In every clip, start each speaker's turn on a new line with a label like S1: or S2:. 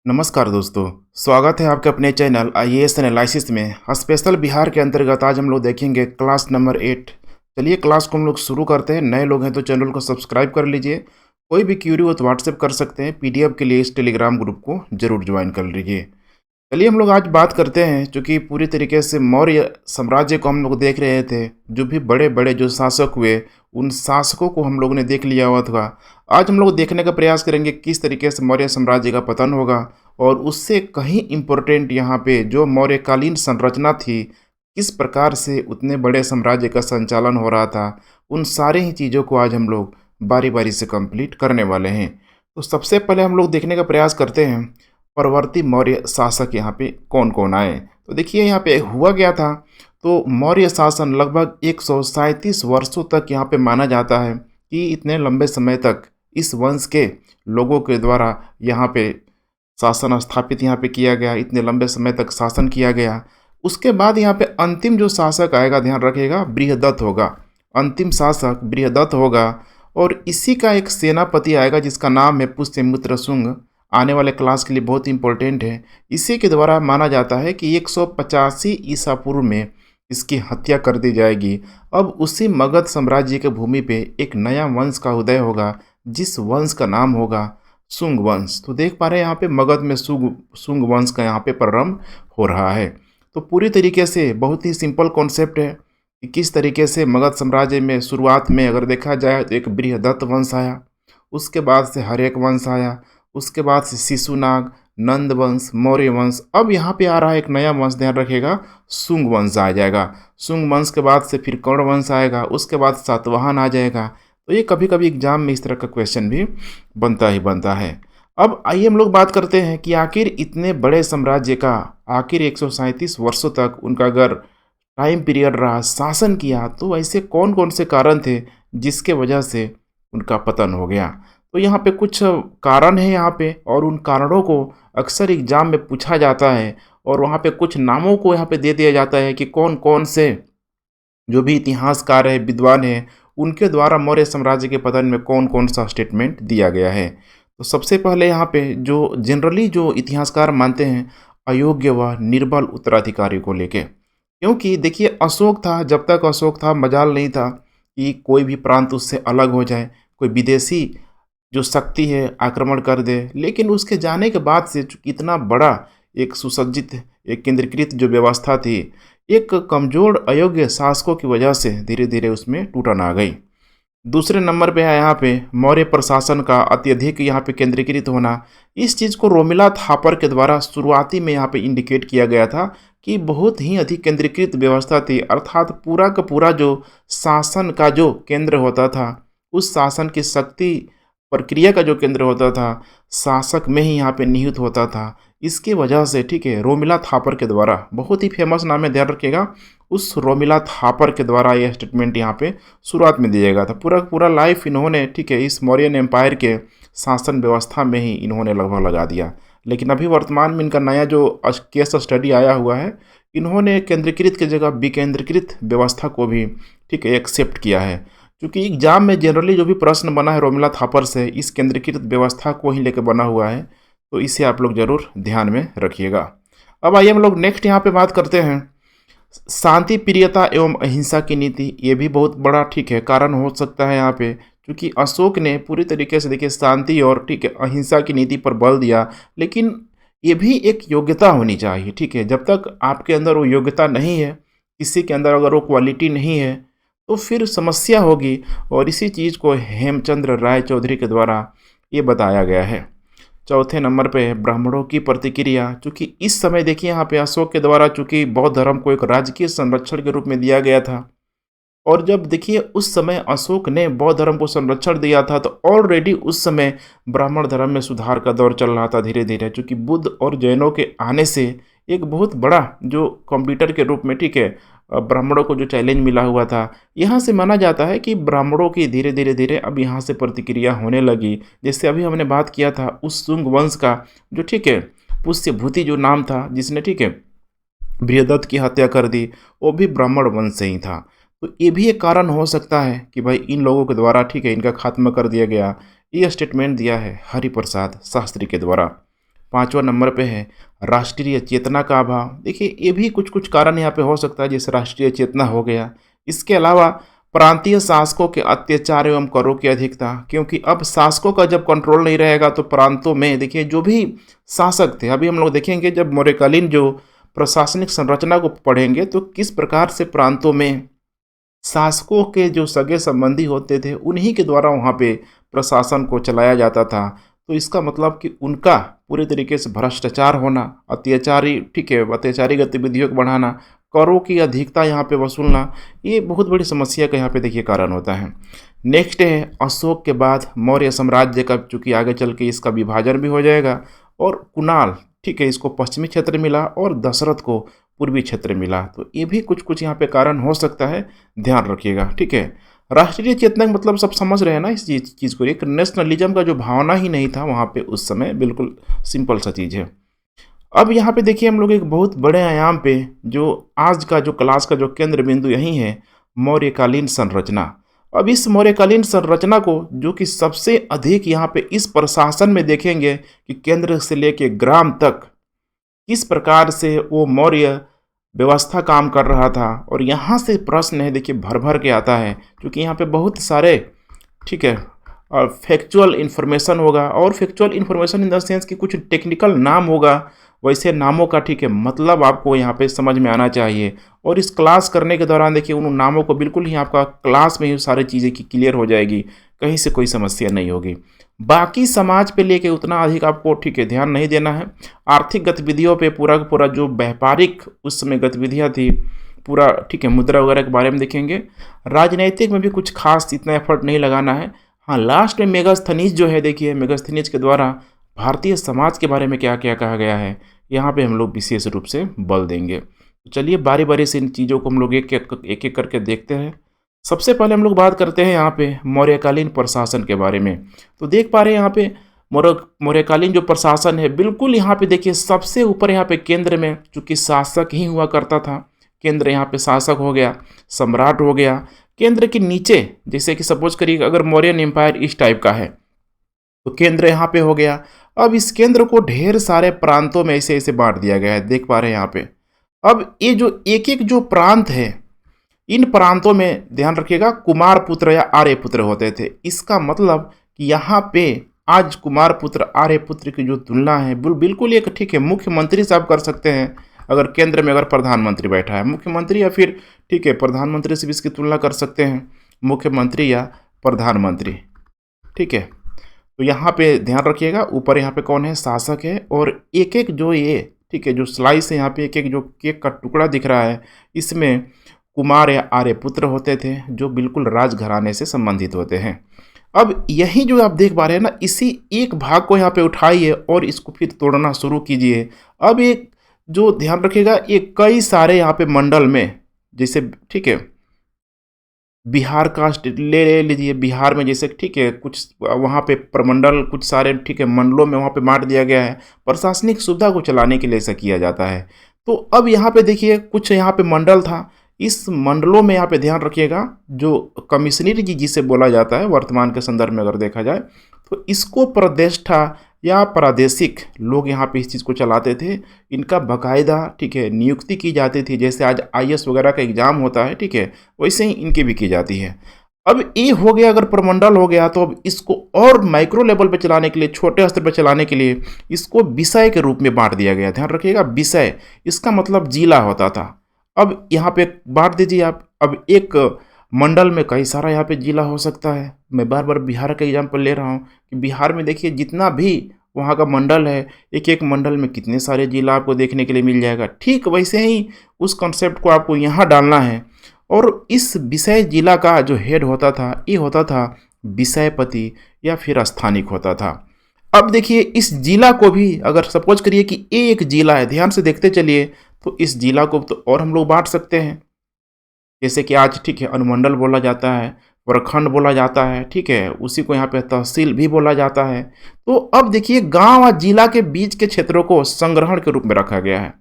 S1: नमस्कार दोस्तों, स्वागत है आपके अपने चैनल आईएएस एनालिसिस में। स्पेशल बिहार के अंतर्गत आज हम लोग देखेंगे क्लास नंबर 8। चलिए क्लास को हम लोग शुरू करते हैं। नए लोग हैं तो चैनल को सब्सक्राइब कर लीजिए। कोई भी क्यूरी हो तो व्हाट्सएप कर सकते हैं। पीडीएफ के लिए इस टेलीग्राम ग्रुप को जरूर ज्वाइन कर लीजिए। चलिए हम लोग आज बात करते हैं, चूँकि पूरी तरीके से मौर्य साम्राज्य को हम लोग देख रहे थे। जो भी बड़े बड़े जो शासक हुए, उन शासकों को हम लोगों ने देख लिया हुआ था। आज हम लोग देखने का प्रयास करेंगे किस तरीके से मौर्य साम्राज्य का पतन होगा, और उससे कहीं इम्पोर्टेंट यहाँ पे जो मौर्यकालीन संरचना थी, किस प्रकार से उतने बड़े साम्राज्य का संचालन हो रहा था, उन सारे ही चीज़ों को आज हम लोग बारी बारी से कंप्लीट करने वाले हैं। तो सबसे पहले हम लोग देखने का प्रयास करते हैं परवर्ती मौर्य शासक यहाँ पे कौन कौन आए। तो देखिए यहाँ पे हुआ गया था। तो मौर्य शासन लगभग 137 वर्षों तक यहाँ पे माना जाता है कि इतने लंबे समय तक इस वंश के लोगों के द्वारा यहाँ पे शासन स्थापित यहाँ पे किया गया। इतने लंबे समय तक शासन किया गया। उसके बाद यहाँ पे अंतिम जो शासक आएगा, ध्यान रखिएगा, बृहदत्त होगा। अंतिम शासक बृहदत्त होगा, और इसी का एक सेनापति आएगा जिसका नाम है पुष्यमित्र शुंग। आने वाले क्लास के लिए बहुत इंपॉर्टेंट है। इसी के द्वारा माना जाता है कि 185 ईसा पूर्व में इसकी हत्या कर दी जाएगी। अब उसी मगध साम्राज्य के भूमि पे एक नया वंश का उदय होगा, जिस वंश का नाम होगा शुंग वंश। तो देख पा रहे हैं यहाँ पे मगध में शुंग वंश का यहाँ पे प्रारंभ हो रहा है। तो पूरी तरीके से बहुत ही सिंपल कॉन्सेप्ट है कि किस तरीके से मगध साम्राज्य में शुरुआत में अगर देखा जाए तो एक बृहदत्त वंश आया, उसके बाद से हर्यक वंश आया, उसके बाद से शिशुनाग, नंद वंश, मौर्य वंश। अब यहाँ पे आ रहा है एक नया वंश, ध्यान रखिएगा, शुंग वंश आ जाएगा। शुंग वंश के बाद से फिर कर्ण वंश आएगा, उसके बाद सातवाहन आ जाएगा। तो ये कभी कभी एग्जाम में इस तरह का क्वेश्चन भी बनता ही बनता है। अब आइए हम लोग बात करते हैं कि आखिर इतने बड़े साम्राज्य का आखिर 137 वर्षों तक उनका अगर टाइम पीरियड रहा, शासन किया, तो ऐसे कौन कौन से कारण थे जिसके वजह से उनका पतन हो गया। तो यहाँ पे कुछ कारण है यहाँ पे, और उन कारणों को अक्सर एग्जाम में पूछा जाता है, और वहाँ पे कुछ नामों को यहाँ पे दे दिया जाता है कि कौन कौन से जो भी इतिहासकार है, विद्वान है, उनके द्वारा मौर्य साम्राज्य के पतन में कौन कौन सा स्टेटमेंट दिया गया है। तो सबसे पहले यहाँ पे जो जनरली जो इतिहासकार मानते हैं अयोग्य व निर्बल उत्तराधिकारी को लेके, क्योंकि देखिए अशोक था, जब तक अशोक था मजाल नहीं था कि कोई भी प्रांत उससे अलग हो जाए, कोई विदेशी जो शक्ति है आक्रमण कर दे। लेकिन उसके जाने के बाद से चूंकि इतना बड़ा एक सुसज्जित एक केंद्रीकृत जो व्यवस्था थी, एक कमज़ोर अयोग्य शासकों की वजह से धीरे धीरे उसमें टूटन आ गई। दूसरे नंबर पे है यहाँ पे मौर्य प्रशासन का अत्यधिक यहाँ पे केंद्रीकृत होना। इस चीज़ को रोमिला थापर के द्वारा शुरुआती में यहाँ पे इंडिकेट किया गया था कि बहुत ही अधिक केंद्रीकृत व्यवस्था थी, अर्थात पूरा का पूरा जो शासन का जो केंद्र होता था, उस शासन की शक्ति प्रक्रिया का जो केंद्र होता था, शासक में ही यहाँ पे निहित होता था। इसकी वजह से, ठीक है, रोमिला थापर के द्वारा, बहुत ही फेमस नाम है, ध्यान रखिएगा, उस रोमिला थापर के द्वारा यह स्टेटमेंट यहाँ पे शुरुआत में दिया गया था। पूरा पूरा लाइफ इन्होंने, ठीक है, इस मौर्यन एम्पायर के शासन व्यवस्था में ही इन्होंने लगभग लगा दिया। लेकिन अभी वर्तमान में इनका नया जो केस स्टडी आया हुआ है, इन्होंने केंद्रीकृत की जगह विकेंद्रीकृत व्यवस्था को भी, ठीक है, एक्सेप्ट किया है। क्योंकि एग्जाम में जनरली जो भी प्रश्न बना है रोमिला थापर से, इस केंद्रीकृत व्यवस्था को ही लेकर बना हुआ है। तो इसे आप लोग जरूर ध्यान में रखिएगा। अब आइए हम लोग नेक्स्ट यहाँ पे बात करते हैं शांति प्रियता एवं अहिंसा की नीति। ये भी बहुत बड़ा, ठीक है, कारण हो सकता है यहाँ पे, क्योंकि अशोक ने पूरी तरीके से देखिए शांति और, ठीक है, अहिंसा की नीति पर बल दिया। लेकिन ये भी एक योग्यता होनी चाहिए, ठीक है। जब तक आपके अंदर वो योग्यता नहीं है, किसी के अंदर अगर वो क्वालिटी नहीं है, तो फिर समस्या होगी। और इसी चीज़ को हेमचंद्र राय चौधरी के द्वारा ये बताया गया है। चौथे नंबर पे है ब्राह्मणों की प्रतिक्रिया। चूँकि इस समय देखिए यहाँ पे अशोक के द्वारा चूँकि बौद्ध धर्म को एक राजकीय संरक्षण के रूप में दिया गया था, और जब देखिए उस समय अशोक ने बौद्ध धर्म को संरक्षण दिया था, तो ऑलरेडी उस समय ब्राह्मण धर्म में सुधार का दौर चल रहा था धीरे धीरे। चूँकि बुद्ध और जैनों के आने से एक बहुत बड़ा जो कंप्यूटर के रूप में, ठीक है, ब्राह्मणों को जो चैलेंज मिला हुआ था, यहाँ से माना जाता है कि ब्राह्मणों की धीरे धीरे धीरे अब यहाँ से प्रतिक्रिया होने लगी। जैसे अभी हमने बात किया था उस शुंग वंश का जो, ठीक है, पुष्यभूति जो नाम था, जिसने, ठीक है, बृहदत्त की हत्या कर दी, वो भी ब्राह्मण वंश से ही था। तो ये भी एक कारण हो सकता है कि भाई इन लोगों के द्वारा, ठीक है, इनका खात्मा कर दिया गया। ये स्टेटमेंट दिया है हरिप्रसाद शास्त्री के द्वारा। 5वां नंबर पे है राष्ट्रीय चेतना का अभाव। देखिए ये भी कुछ कुछ कारण यहाँ पे हो सकता है, जैसे राष्ट्रीय चेतना हो गया। इसके अलावा प्रांतीय शासकों के अत्याचार एवं करों की अधिकता, क्योंकि अब शासकों का जब कंट्रोल नहीं रहेगा तो प्रांतों में देखिए जो भी शासक थे, अभी हम लोग देखेंगे जब मौर्यकालीन जो प्रशासनिक संरचना को पढ़ेंगे तो किस प्रकार से प्रांतों में शासकों के जो सगे संबंधी होते थे उन्हीं के द्वारा वहाँ पे प्रशासन को चलाया जाता था। तो इसका मतलब कि उनका पूरे तरीके से भ्रष्टाचार होना, अत्याचारी ठीक है अत्याचारी गतिविधियों को बढ़ाना, करों की अधिकता यहाँ पे वसूलना, ये बहुत बड़ी समस्या का यहाँ पे देखिए कारण होता है। नेक्स्ट है अशोक के बाद मौर्य साम्राज्य का, चूँकि आगे चल के इसका विभाजन भी हो जाएगा, और कुणाल ठीक है इसको पश्चिमी क्षेत्र मिला और दशरथ को पूर्वी क्षेत्र मिला। तो ये भी कुछ कुछ यहाँ पे कारण हो सकता है, ध्यान रखिएगा। ठीक है, राष्ट्रीय चेतना का मतलब सब समझ रहे हैं ना इस चीज़ को, एक नेशनलिज्म का जो भावना ही नहीं था वहाँ पे उस समय, बिल्कुल सिंपल सा चीज़ है। अब यहाँ पे देखिए हम लोग एक बहुत बड़े आयाम पे, जो आज का जो क्लास का जो केंद्र बिंदु यही है, मौर्यकालीन संरचना। अब इस मौर्यकालीन संरचना को जो कि सबसे अधिक यहाँ पे इस प्रशासन में देखेंगे कि केंद्र से लेके ग्राम तक किस प्रकार से वो मौर्य व्यवस्था काम कर रहा था। और यहाँ से प्रश्न है देखिए भर भर के आता है, क्योंकि यहाँ पे बहुत सारे ठीक है और फैक्चुअल इन्फॉर्मेशन होगा, और factual information in the sense कि कुछ टेक्निकल नाम होगा, वैसे नामों का ठीक है मतलब आपको यहाँ पे समझ में आना चाहिए। और इस क्लास करने के दौरान देखिए उन नामों को बिल्कुल ही आपका क्लास में ही सारी चीज़ें की क्लियर हो जाएगी, कहीं से कोई समस्या नहीं होगी। बाकी समाज पे लेके उतना अधिक आपको ठीक है ध्यान नहीं देना है। आर्थिक गतिविधियों पे पूरा का पूरा जो व्यापारिक उस समय गतिविधियाँ थी पूरा ठीक है, मुद्रा वगैरह के बारे में देखेंगे। राजनीतिक में भी कुछ खास इतना एफर्ट नहीं लगाना है। हाँ, लास्ट में मेगास्थनीज जो है, देखिए मेगास्थनीज के द्वारा भारतीय समाज के बारे में क्या क्या कहा गया है, यहाँ पे हम लोग विशेष रूप से बल देंगे। तो चलिए बारी बारी से इन चीज़ों को हम लोग एक एक करके देखते हैं। सबसे पहले हम लोग बात करते हैं यहाँ पे मौर्यकालीन प्रशासन के बारे में। तो देख पा रहे हैं यहाँ पे मौर्यकालीन जो प्रशासन है, बिल्कुल यहाँ पे देखिए सबसे ऊपर यहाँ पे केंद्र में चूँकि शासक ही हुआ करता था, केंद्र यहाँ पे शासक हो गया, सम्राट हो गया। केंद्र के नीचे जैसे कि सपोज करिए अगर मौर्यन एम्पायर इस टाइप का है तो केंद्र यहाँ पे हो गया। अब इस केंद्र को ढेर सारे प्रांतों में ऐसे ऐसे बांट दिया गया है, देख पा रहे हैं यहाँ पे। अब ये जो एक एक जो प्रांत है, इन प्रांतों में ध्यान रखिएगा कुमार पुत्र या आर्य पुत्र होते थे। इसका मतलब कि यहाँ पे आज कुमार पुत्र आर्य पुत्र की जो तुलना है बिल्कुल एक ठीक है मुख्यमंत्री से आप कर सकते हैं। अगर केंद्र में अगर प्रधानमंत्री बैठा है, मुख्यमंत्री या फिर ठीक है प्रधानमंत्री से भी इसकी तुलना कर सकते हैं, मुख्यमंत्री या प्रधानमंत्री। ठीक है, तो यहाँ पे ध्यान रखिएगा ऊपर यहाँ पे कौन है, शासक है। और एक एक जो ये ठीक है जो स्लाइस है यहाँ पे एक एक जो केक का टुकड़ा दिख रहा है, इसमें कुमार या आर्य पुत्र होते थे जो बिल्कुल राजघराने से संबंधित होते हैं। अब यही जो आप देख पा रहे हैं ना, इसी एक भाग को यहाँ पे उठाइए और इसको फिर तोड़ना शुरू कीजिए। अब एक जो ध्यान रखिएगा ये कई सारे यहाँ पे मंडल में, जैसे ठीक है बिहार का ले लीजिए, बिहार में जैसे ठीक है कुछ वहाँ पे प्रमंडल कुछ सारे ठीक है मंडलों में वहाँ पे बांट दिया गया है, प्रशासनिक सुविधा को चलाने के लिए ऐसा किया जाता है। तो अब यहाँ पे देखिए कुछ यहाँ पे मंडल था, इस मंडलों में यहाँ पे ध्यान रखिएगा जो कमिश्नर जी जिसे बोला जाता है वर्तमान के संदर्भ में अगर देखा जाए तो इसको प्रतिष्ठा या प्रादेशिक लोग यहाँ पे इस चीज़ को चलाते थे। इनका बाकायदा ठीक है नियुक्ति की जाती थी, जैसे आज IAS वगैरह का एग्जाम होता है ठीक है, वैसे ही इनकी भी की जाती है। अब ये हो गया अगर प्रमंडल हो गया, तो अब इसको और माइक्रो लेवल पे चलाने के लिए, छोटे स्तर पे चलाने के लिए इसको विषय के रूप में बांट दिया गया। ध्यान रखिएगा विषय, इसका मतलब जिला होता था। अब यहाँ पे बांट दीजिए आप, अब एक मंडल में कई सारा यहाँ पे जिला हो सकता है। मैं बार बार बिहार का एग्जाम्पल ले रहा हूँ कि बिहार में देखिए जितना भी वहाँ का मंडल है, एक एक मंडल में कितने सारे जिला आपको देखने के लिए मिल जाएगा। ठीक वैसे ही उस कॉन्सेप्ट को आपको यहाँ डालना है। और इस विषय जिला का जो हेड होता था, ये होता था विषयपति या फिर स्थानिक होता था। अब देखिए इस जिला को भी अगर सपोज करिए कि एक जिला है, ध्यान से देखते चलिए, तो इस जिला को तो और हम लोग बांट सकते हैं। जैसे कि आज ठीक है अनुमंडल बोला जाता है, प्रखंड बोला जाता है, ठीक है उसी को यहाँ पे तहसील भी बोला जाता है। तो अब देखिए गांव और जिला के बीच के क्षेत्रों को संग्रहण के रूप में रखा गया है।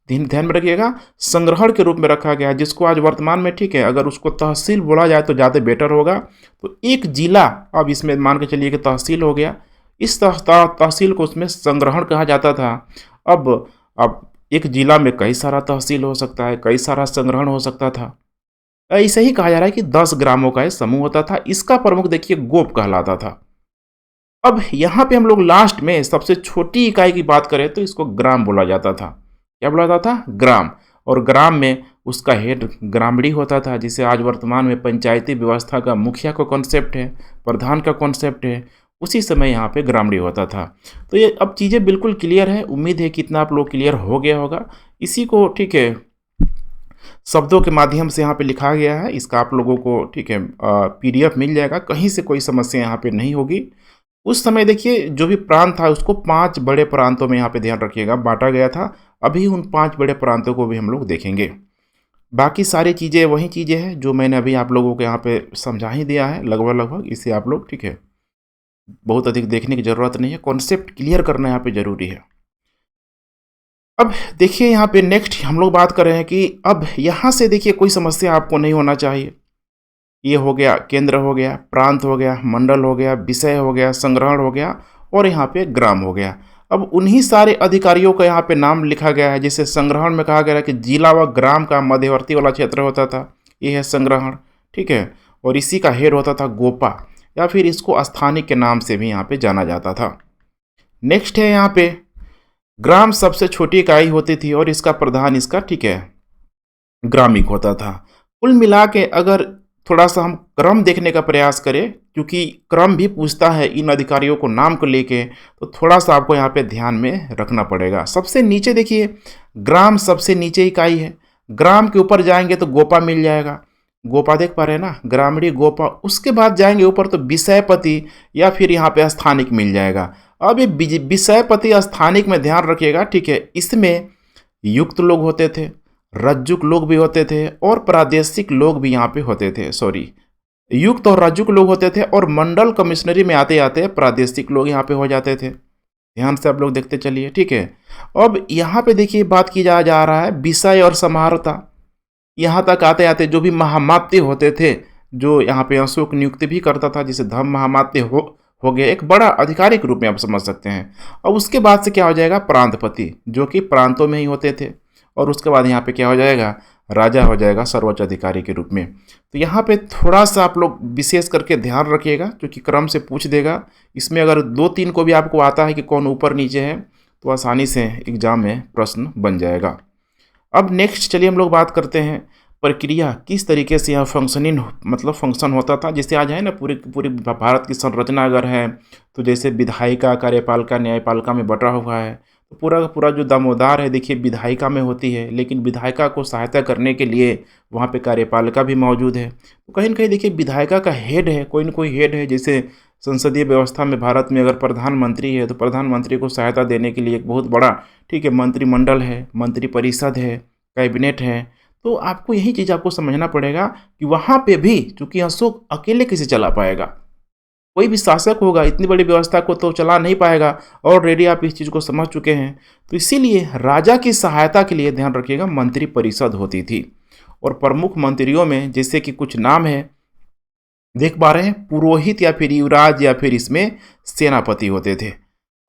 S1: ध्यान में रखिएगा संग्रहण के रूप में रखा गया है, जिसको आज वर्तमान में ठीक है अगर उसको तहसील बोला जाए तो ज़्यादा बेटर होगा। तो एक जिला अब इसमें मान के चलिए कि तहसील हो गया, इस तहसील को उसमें संग्रहण कहा जाता था। अब एक जिला में कई सारा तहसील हो सकता है, कई सारा संग्रहण हो सकता था। ऐसे ही कहा जा रहा है कि 10 ग्रामों का ये समूह होता था। इसका प्रमुख देखिए गोप कहलाता था। अब यहाँ पे हम लोग लास्ट में सबसे छोटी इकाई की बात करें तो इसको ग्राम बोला जाता था। क्या बोला जाता था? ग्राम। और ग्राम में उसका हेड ग्रामीणी होता था, जिसे आज वर्तमान में पंचायती व्यवस्था का मुखिया का कॉन्सेप्ट है, प्रधान का कॉन्सेप्ट है। उसी समय यहाँ पे ग्रामीणी होता था। तो ये अब चीज़ें बिल्कुल क्लियर है। उम्मीद है कि इतना आप लोग क्लियर हो गया होगा। इसी को ठीक है शब्दों के माध्यम से यहाँ पे लिखा गया है। इसका आप लोगों को ठीक है PDF मिल जाएगा। कहीं से कोई समस्या यहाँ पे नहीं होगी। उस समय देखिए जो भी प्रांत था उसको 5 बड़े प्रांतों में यहाँ पे ध्यान रखिएगा बांटा गया था। अभी उन 5 बड़े प्रांतों को भी हम लोग देखेंगे। बाकी सारी चीज़ें वही चीज़ें हैं जो मैंने अभी आप लोगों को यहाँ पे समझा ही दिया है लगभग। इसे आप लोग ठीक है बहुत अधिक देखने की ज़रूरत नहीं है। कॉन्सेप्ट क्लियर करना यहाँ पे ज़रूरी है। अब देखिए यहाँ पे नेक्स्ट हम लोग बात कर रहे हैं कि अब यहाँ से देखिए कोई समस्या आपको नहीं होना चाहिए। ये हो गया केंद्र, हो गया प्रांत, हो गया मंडल, हो गया विषय, हो गया संग्रहण, हो गया और यहाँ पे ग्राम हो गया। अब उन्हीं सारे अधिकारियों का यहाँ पे नाम लिखा गया है। जैसे संग्रहण में कहा गया है कि जिला व ग्राम का मध्यवर्ती वाला क्षेत्र होता था, ये है संग्रहण, ठीक है। और इसी का हेड होता था गोपा, या फिर इसको स्थानिक के नाम से भी यहाँ पे जाना जाता था। नेक्स्ट है यहाँ पे ग्राम सबसे छोटी इकाई होती थी और इसका प्रधान इसका ठीक है ग्रामिक होता था। कुल मिला के अगर थोड़ा सा हम क्रम देखने का प्रयास करें, क्योंकि क्रम भी पूछता है इन अधिकारियों को नाम को लेके, तो थोड़ा सा आपको यहाँ पे ध्यान में रखना पड़ेगा। सबसे नीचे देखिए ग्राम सबसे नीचे इकाई है। ग्राम के ऊपर जाएंगे तो गोपा मिल जाएगा, गोपा देख पा रहे हैं ना, ग्रामीणी गोपा। उसके बाद जाएंगे ऊपर तो विषयपति या फिर यहाँ पे स्थानिक मिल जाएगा। अब ये विषयपति स्थानिक में ध्यान रखिएगा, ठीक है। इसमें युक्त लोग होते थे, रज्जुक लोग भी होते थे और प्रादेशिक लोग भी यहाँ पे होते थे। सॉरी, युक्त और रज्जुक लोग होते थे और मंडल कमिश्नरी में आते आते प्रादेशिक लोग यहाँ पे हो जाते थे। ध्यान से आप लोग देखते चलिए, ठीक है। अब यहाँ पे देखिए बात की जा रहा है विषय और समाहर्ता। यहाँ तक आते आते जो भी महामात्य होते थे, जो यहाँ पे अशोक नियुक्ति भी करता था, जिसे धम्म महामात्य हो गया, एक बड़ा आधिकारिक रूप में आप समझ सकते हैं। और उसके बाद से क्या हो जाएगा प्रांतपति, जो कि प्रांतों में ही होते थे। और उसके बाद यहाँ पे क्या हो जाएगा राजा हो जाएगा सर्वोच्च अधिकारी के रूप में। तो यहाँ पे थोड़ा सा आप लोग विशेष करके ध्यान रखिएगा, क्योंकि क्रम से पूछ देगा। इसमें अगर 2-3 को भी आपको आता है कि कौन ऊपर नीचे है तो आसानी से एग्जाम में प्रश्न बन जाएगा। अब नेक्स्ट चलिए हम लोग बात करते हैं प्रक्रिया, किस तरीके से यहाँ फंक्शनिंग मतलब फंक्शन होता था। जैसे आज है ना पूरी भारत की संरचना अगर है तो जैसे विधायिका, कार्यपालिका, न्यायपालिका में बटा हुआ है। तो पूरा का पूरा जो दामोदार है देखिए विधायिका में होती है, लेकिन विधायिका को सहायता करने के लिए वहाँ पे कार्यपालिका भी मौजूद है। तो कहीं ना कहीं देखिए विधायिका का हेड है, कोई ना कोई हेड है। जैसे संसदीय व्यवस्था में भारत में अगर प्रधानमंत्री है तो प्रधानमंत्री को सहायता देने के लिए एक बहुत बड़ा ठीक है मंत्रिमंडल है, मंत्रिपरिषद है, कैबिनेट है। तो आपको यही चीज़ आपको समझना पड़ेगा कि वहाँ पे भी चूंकि अशोक अकेले कैसे चला पाएगा, कोई भी शासक होगा इतनी बड़ी व्यवस्था को तो चला नहीं पाएगा। ऑलरेडी आप इस चीज़ को समझ चुके हैं। तो इसीलिए राजा की सहायता के लिए ध्यान रखिएगा मंत्रिपरिषद होती थी। और प्रमुख मंत्रियों में जैसे कि कुछ नाम है देख पा रहे हैं, पुरोहित या फिर युवराज या फिर इसमें सेनापति होते थे।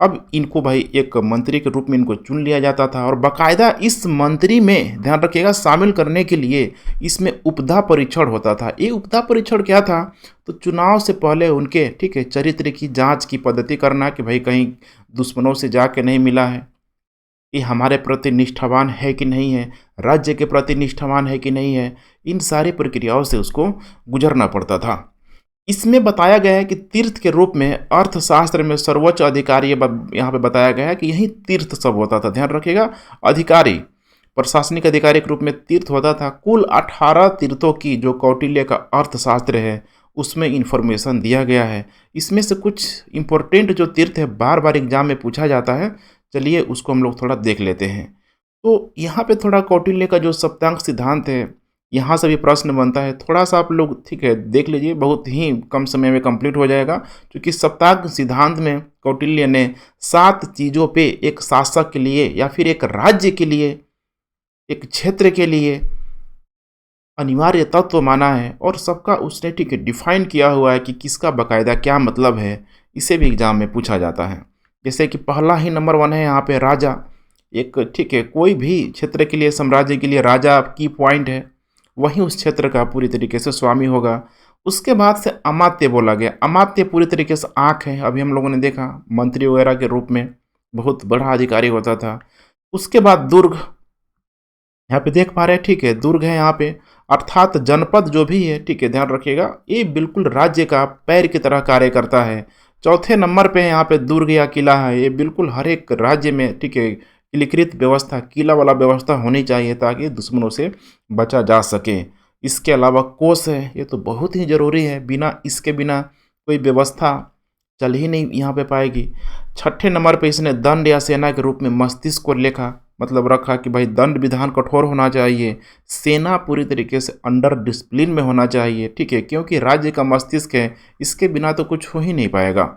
S1: अब इनको भाई एक मंत्री के रूप में इनको चुन लिया जाता था और बाकायदा इस मंत्री में ध्यान रखिएगा शामिल करने के लिए इसमें उपधा परीक्षण होता था। ये उपधा परीक्षण क्या था? तो चुनाव से पहले उनके ठीक है चरित्र की जांच की पद्धति करना कि भाई कहीं दुश्मनों से जाके नहीं मिला है, ये हमारे प्रति निष्ठावान है कि नहीं है, राज्य के प्रति निष्ठावान है कि नहीं है। इन सारी प्रक्रियाओं से उसको गुजरना पड़ता था। इसमें बताया गया है कि तीर्थ के रूप में अर्थशास्त्र में सर्वोच्च अधिकारी यहाँ पे बताया गया है कि यही तीर्थ सब होता था। ध्यान रखिएगा अधिकारी प्रशासनिक अधिकारी के रूप में तीर्थ होता था। कुल 18 तीर्थों की जो कौटिल्य का अर्थशास्त्र है उसमें इंफॉर्मेशन दिया गया है। इसमें से कुछ इंपॉर्टेंट जो तीर्थ है बार बार एग्जाम में पूछा जाता है, चलिए उसको हम लोग थोड़ा देख लेते हैं। तो यहाँ पे थोड़ा कौटिल्य का जो सप्तांग सिद्धांत है यहाँ से भी प्रश्न बनता है, थोड़ा सा आप लोग ठीक है देख लीजिए, बहुत ही कम समय में कंप्लीट हो जाएगा। क्योंकि सप्तांग सिद्धांत में कौटिल्य ने 7 चीज़ों पे एक शासक के लिए या फिर एक राज्य के लिए, एक क्षेत्र के लिए अनिवार्य तत्व माना है और सबका उसने ठीक है डिफाइन किया हुआ है कि किसका बाकायदा क्या मतलब है। इसे भी एग्जाम में पूछा जाता है। जैसे कि पहला ही नंबर 1 है यहाँ पे राजा, एक ठीक है, कोई भी क्षेत्र के लिए, साम्राज्य के लिए राजा की पॉइंट है, वही उस क्षेत्र का पूरी तरीके से स्वामी होगा। उसके बाद से अमात्य बोला गया। अमात्य पूरी तरीके से आँख है, अभी हम लोगों ने देखा मंत्री वगैरह के रूप में बहुत बड़ा अधिकारी होता था। उसके बाद दुर्ग, यहाँ पे देख पा रहे हैं, ठीक है, दुर्ग है यहाँ पे, अर्थात जनपद जो भी है, ठीक है, ध्यान रखिएगा, ये बिल्कुल राज्य का पैर की तरह कार्य करता है। चौथे नंबर पे यहाँ पे दुर्ग या किला है, ये बिल्कुल हर एक राज्य में, ठीक है, किलीकृत व्यवस्था, किला वाला व्यवस्था होनी चाहिए ताकि दुश्मनों से बचा जा सके। इसके अलावा कोस है, ये तो बहुत ही ज़रूरी है, बिना इसके बिना कोई व्यवस्था चल ही नहीं यहाँ पे पाएगी। छठे नंबर पे इसने दंड या सेना के रूप में मस्तिष्क को लिखा, मतलब रखा कि भाई दंड विधान कठोर होना चाहिए, सेना पूरी तरीके से अंडर डिसिप्लिन में होना चाहिए, ठीक है, क्योंकि राज्य का मस्तिष्क है, इसके बिना तो कुछ हो ही नहीं पाएगा।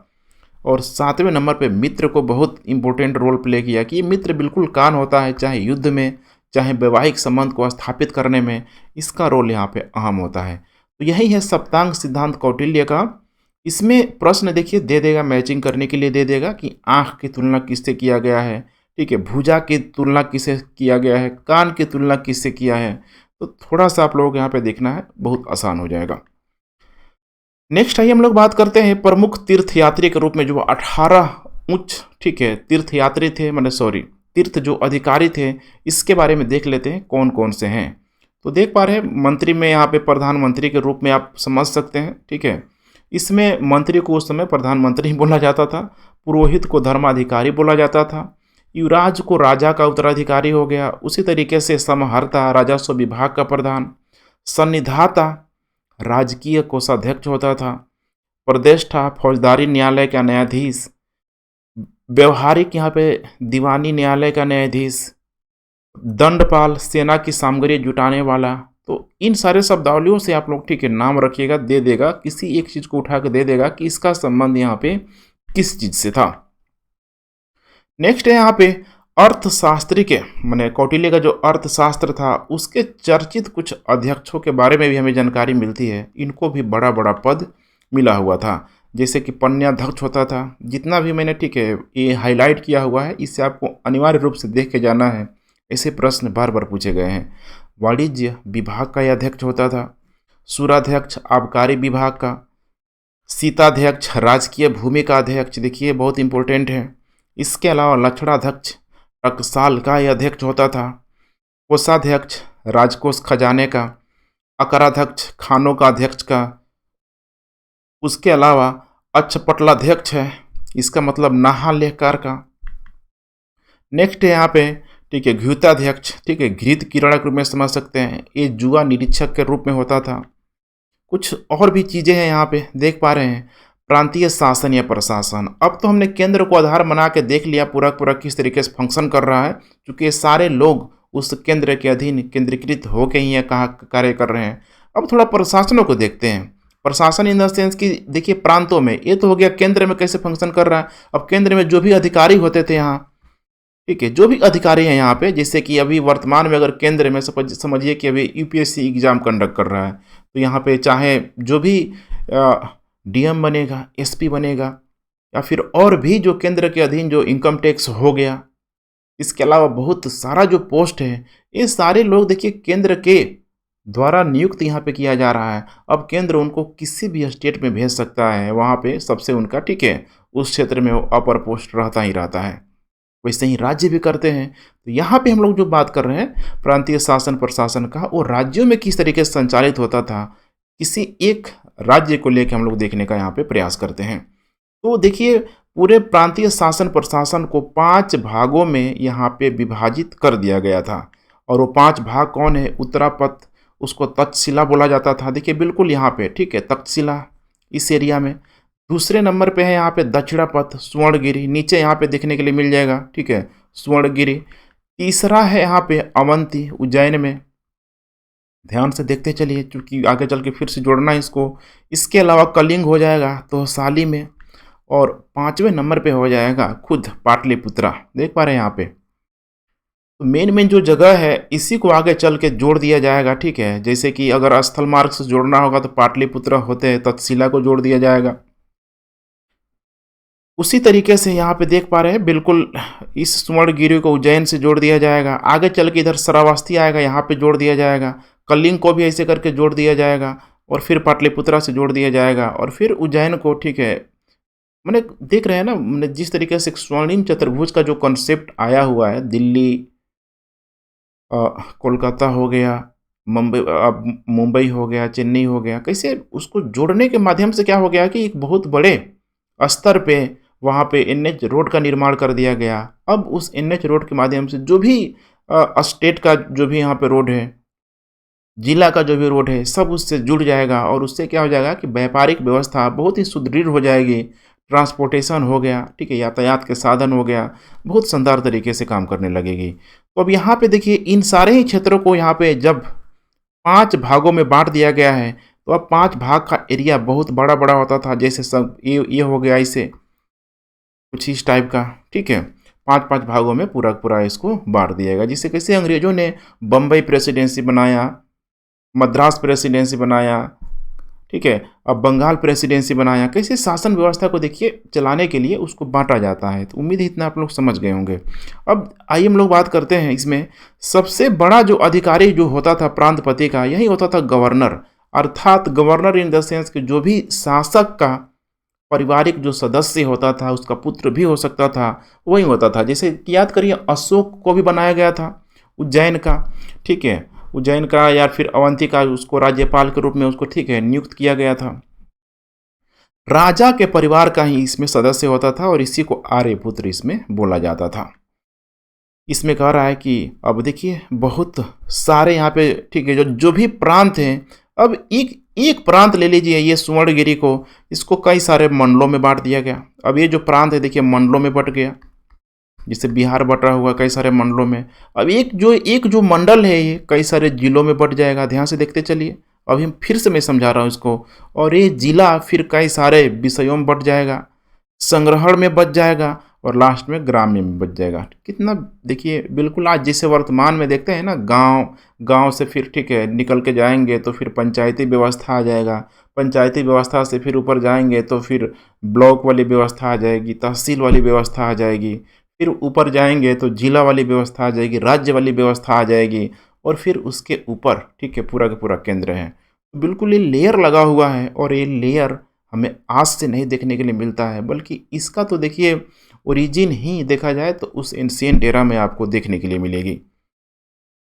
S1: और सातवें नंबर पे मित्र को बहुत इंपॉर्टेंट रोल प्ले किया कि ये मित्र बिल्कुल कान होता है, चाहे युद्ध में, चाहे वैवाहिक संबंध को स्थापित करने में, इसका रोल यहाँ पे अहम होता है। तो यही है सप्तांग सिद्धांत कौटिल्य का। इसमें प्रश्न देखिए दे देगा, मैचिंग करने के लिए दे देगा कि आँख की तुलना किससे किया गया है, ठीक है, भुजा की तुलना किससे किया गया है, कान की तुलना किससे किया है। तो थोड़ा सा आप लोगों को यहाँ पे देखना है, बहुत आसान हो जाएगा। नेक्स्ट आइए हम लोग बात करते हैं प्रमुख तीर्थयात्री के रूप में जो 18 उच्च, ठीक है, तीर्थयात्री थे, तीर्थ जो अधिकारी थे, इसके बारे में देख लेते हैं कौन कौन से हैं। तो देख पा रहे हैं मंत्री में यहाँ पे प्रधानमंत्री के रूप में आप समझ सकते हैं, ठीक है। इसमें मंत्री को उस समय प्रधानमंत्री ही बोला जाता था, पुरोहित को धर्माधिकारी बोला जाता था, युवराज को राजा का उत्तराधिकारी हो गया। उसी तरीके से समहर्ता राजस्व विभाग का प्रधान, सन्निधाता राजकीय कोषाध्यक्ष होता था, प्रदेष्टा फौजदारी न्यायालय का न्यायाधीश, व्यवहारिक यहाँ पे दीवानी न्यायालय का न्यायाधीश, दंडपाल सेना की सामग्री जुटाने वाला। तो इन सारे शब्दावलियों से आप लोग, ठीक है, नाम रखिएगा, दे देगा, किसी एक चीज़ को उठा के दे देगा कि इसका संबंध यहाँ पे किस चीज़ से था। नेक्स्ट है यहाँ पे अर्थशास्त्री के, मैंने कौटिल्य का जो अर्थशास्त्र था उसके चर्चित कुछ अध्यक्षों के बारे में भी हमें जानकारी मिलती है। इनको भी बड़ा बड़ा पद मिला हुआ था, जैसे कि पन्याध्यक्ष होता था। जितना भी मैंने, ठीक है, ये हाईलाइट किया हुआ है, इससे आपको अनिवार्य रूप से देख के जाना है, ऐसे प्रश्न बार बार पूछे गए हैं। वाणिज्य विभाग का अध्यक्ष होता था, सुराध्यक्ष आबकारी विभाग का, सीताध्यक्ष राजकीय भूमि का अध्यक्ष, देखिए बहुत इंपॉर्टेंट है। इसके अलावा लक्षणाध्यक्ष टकसाल का यह अध्यक्ष होता था, कोषाध्यक्ष राजकोष खजाने का, अकराध्यक्ष खानों का अध्यक्ष का। उसके अलावा अक्षपटलाध्यक्ष है, इसका मतलब नाहा लेखकार का। नेक्स्ट है यहाँ पे, ठीक है, घृताध्यक्ष, ठीक है, घृत किरण के रूप में समझ सकते हैं, ये जुआ निरीक्षक के रूप में होता था। कुछ और भी चीज़ें हैं यहाँ पे देख पा रहे हैं, प्रांतीय शासन या प्रशासन। अब तो हमने केंद्र को आधार बना के देख लिया पूरा पूरा किस तरीके से फंक्शन कर रहा है, क्योंकि सारे लोग उस केंद्र के अधीन केंद्रीकृत होकर ही कहाँ कार्य कर रहे हैं। अब थोड़ा प्रशासनों को देखते हैं। प्रशासन इन द सेंस कि देखिए प्रांतों में, ये तो हो गया केंद्र में कैसे फंक्शन कर रहा है। अब केंद्र में जो भी अधिकारी होते थे यहाँ, ठीक है, जो भी अधिकारी हैं यहाँ पे, जैसे कि अभी वर्तमान में अगर केंद्र में समझिए कि अभी यूपीएससी एग्जाम कंडक्ट कर रहा है, तो यहाँ पे चाहे जो भी डीएम बनेगा, एसपी बनेगा, या फिर और भी जो केंद्र के अधीन जो इनकम टैक्स हो गया, इसके अलावा बहुत सारा जो पोस्ट है, ये सारे लोग देखिए केंद्र के द्वारा नियुक्त यहाँ पे किया जा रहा है। अब केंद्र उनको किसी भी स्टेट में भेज सकता है, वहाँ पे सबसे उनका, ठीक है, उस क्षेत्र में वो अपर पोस्ट रहता ही रहता है। वैसे ही राज्य भी करते हैं। तो यहाँ पे हम लोग जो बात कर रहे हैं प्रांतीय शासन प्रशासन का, वो राज्यों में किस तरीके से संचालित होता था, किसी एक राज्य को लेकर हम लोग देखने का यहाँ पे प्रयास करते हैं। तो देखिए पूरे प्रांतीय शासन प्रशासन को 5 भागों में यहाँ पे विभाजित कर दिया गया था। और वो 5 भाग कौन है? उत्तरापथ, उसको तक्षशिला बोला जाता था। देखिए बिल्कुल यहाँ पे, ठीक है, तक्षशिला इस एरिया में। दूसरे नंबर पे है यहाँ पे दक्षिणापथ, स्वर्णगिरी, नीचे यहाँ पे देखने के लिए मिल जाएगा, ठीक है, स्वर्णगिरी। तीसरा है यहाँ पे अवंती, उज्जैन में। ध्यान से देखते चलिए क्योंकि आगे चल के फिर से जोड़ना है इसको। इसके अलावा कलिंग हो जाएगा तोसाली में। और 5वें नंबर पे हो जाएगा खुद पाटलिपुत्रा। देख पा रहे हैं यहाँ पे। तो मेन जो जगह है इसी को आगे चल के जोड़ दिया जाएगा, ठीक है। जैसे कि अगर स्थल मार्ग से जोड़ना होगा तो पाटलिपुत्र होते हैं, तक्षशिला को जोड़ दिया जाएगा। उसी तरीके से यहाँ पे देख पा रहे हैं, बिल्कुल इस सुवर्णगिरी को उज्जैन से जोड़ दिया जाएगा, आगे चल के इधर श्रावस्ती आएगा, यहाँ पे जोड़ दिया जाएगा, कलिंग को भी ऐसे करके जोड़ दिया जाएगा, और फिर पाटलिपुत्रा से जोड़ दिया जाएगा, और फिर उज्जैन को, ठीक है। मैंने देख रहे हैं ना, मैंने जिस तरीके से स्वर्णिम चतुर्भुज का जो कॉन्सेप्ट आया हुआ है, दिल्ली, कोलकाता हो गया, मुंबई, मुंबई हो गया, चेन्नई हो गया, कैसे उसको जोड़ने के माध्यम से क्या हो गया कि एक बहुत बड़े स्तर पे वहाँ पे एनएच रोड का निर्माण कर दिया गया। अब उस एनएच रोड के माध्यम से जो भी स्टेट का जो भी यहाँ पे रोड है, जिला का जो भी रोड है, सब उससे जुड़ जाएगा, और उससे क्या हो जाएगा कि व्यापारिक व्यवस्था बहुत ही सुदृढ़ हो जाएगी। ट्रांसपोर्टेशन हो गया, ठीक है, यातायात के साधन हो गया, बहुत शानदार तरीके से काम करने लगेगी। तो अब यहाँ पे देखिए, इन सारे ही क्षेत्रों को यहाँ पे जब 5 भागों में बांट दिया गया है, तो अब 5 भाग का एरिया बहुत बड़ा बड़ा होता था। जैसे सब ये हो गया, इसे कुछ इस टाइप का, ठीक है। 5-5 भागों में पूरा पूरा इसको बांट दिया गया, जिससे कैसे अंग्रेजों ने बम्बई प्रेसिडेंसी बनाया, मद्रास प्रेसिडेंसी बनाया, ठीक है, अब बंगाल प्रेसिडेंसी बनाया। कैसे शासन व्यवस्था को देखिए चलाने के लिए उसको बांटा जाता है। तो उम्मीद है इतना आप लोग समझ गए होंगे। अब आइए हम लोग बात करते हैं, इसमें सबसे बड़ा जो अधिकारी जो होता था प्रांतपति का, यही होता था गवर्नर, अर्थात गवर्नर इन द सेंस कि जो भी शासक का पारिवारिक जो सदस्य होता था, उसका पुत्र भी हो सकता था, वही होता था। जैसे याद करिए, अशोक को भी बनाया गया था उज्जैन का, ठीक है, उज्जैन का या फिर अवंती का, उसको राज्यपाल के रूप में उसको, ठीक है, नियुक्त किया गया था। राजा के परिवार का ही इसमें सदस्य होता था, और इसी को आर्यपुत्र इसमें बोला जाता था। इसमें कह रहा है कि अब देखिए बहुत सारे यहाँ पे, ठीक है, जो जो भी प्रांत हैं, अब एक एक प्रांत ले लीजिए, ये सुवर्णगिरी को, इसको कई सारे मंडलों में बांट दिया गया। अब ये जो प्रांत है देखिए मंडलों में बट गया, जिससे बिहार बटा हुआ कई सारे मंडलों में। अब एक जो मंडल है, ये कई सारे जिलों में बट जाएगा। ध्यान से देखते चलिए, अभी हम फिर से मैं समझा रहा हूँ इसको। और ये जिला फिर कई सारे विषयों में बट जाएगा, संग्रहण में बच जाएगा, और लास्ट में ग्राम्य में बच जाएगा। कितना देखिए, बिल्कुल आज जैसे वर्तमान में देखते हैं ना, गांव से फिर, ठीक है, निकल के जाएंगे तो फिर पंचायती व्यवस्था आ जाएगा, पंचायती व्यवस्था से फिर ऊपर जाएंगे तो फिर ब्लॉक वाली व्यवस्था आ जाएगी, तहसील वाली व्यवस्था आ जाएगी, फिर ऊपर जाएंगे तो जिला वाली व्यवस्था आ जाएगी, राज्य वाली व्यवस्था आ जाएगी, और फिर उसके ऊपर, ठीक है, पूरा का पूरा केंद्र है। बिल्कुल ये लेयर लगा हुआ है, और ये लेयर हमें आज से नहीं देखने के लिए मिलता है, बल्कि इसका तो देखिए ओरिजिन ही देखा जाए तो उस एंशिएंट एरा में आपको देखने के लिए मिलेगी।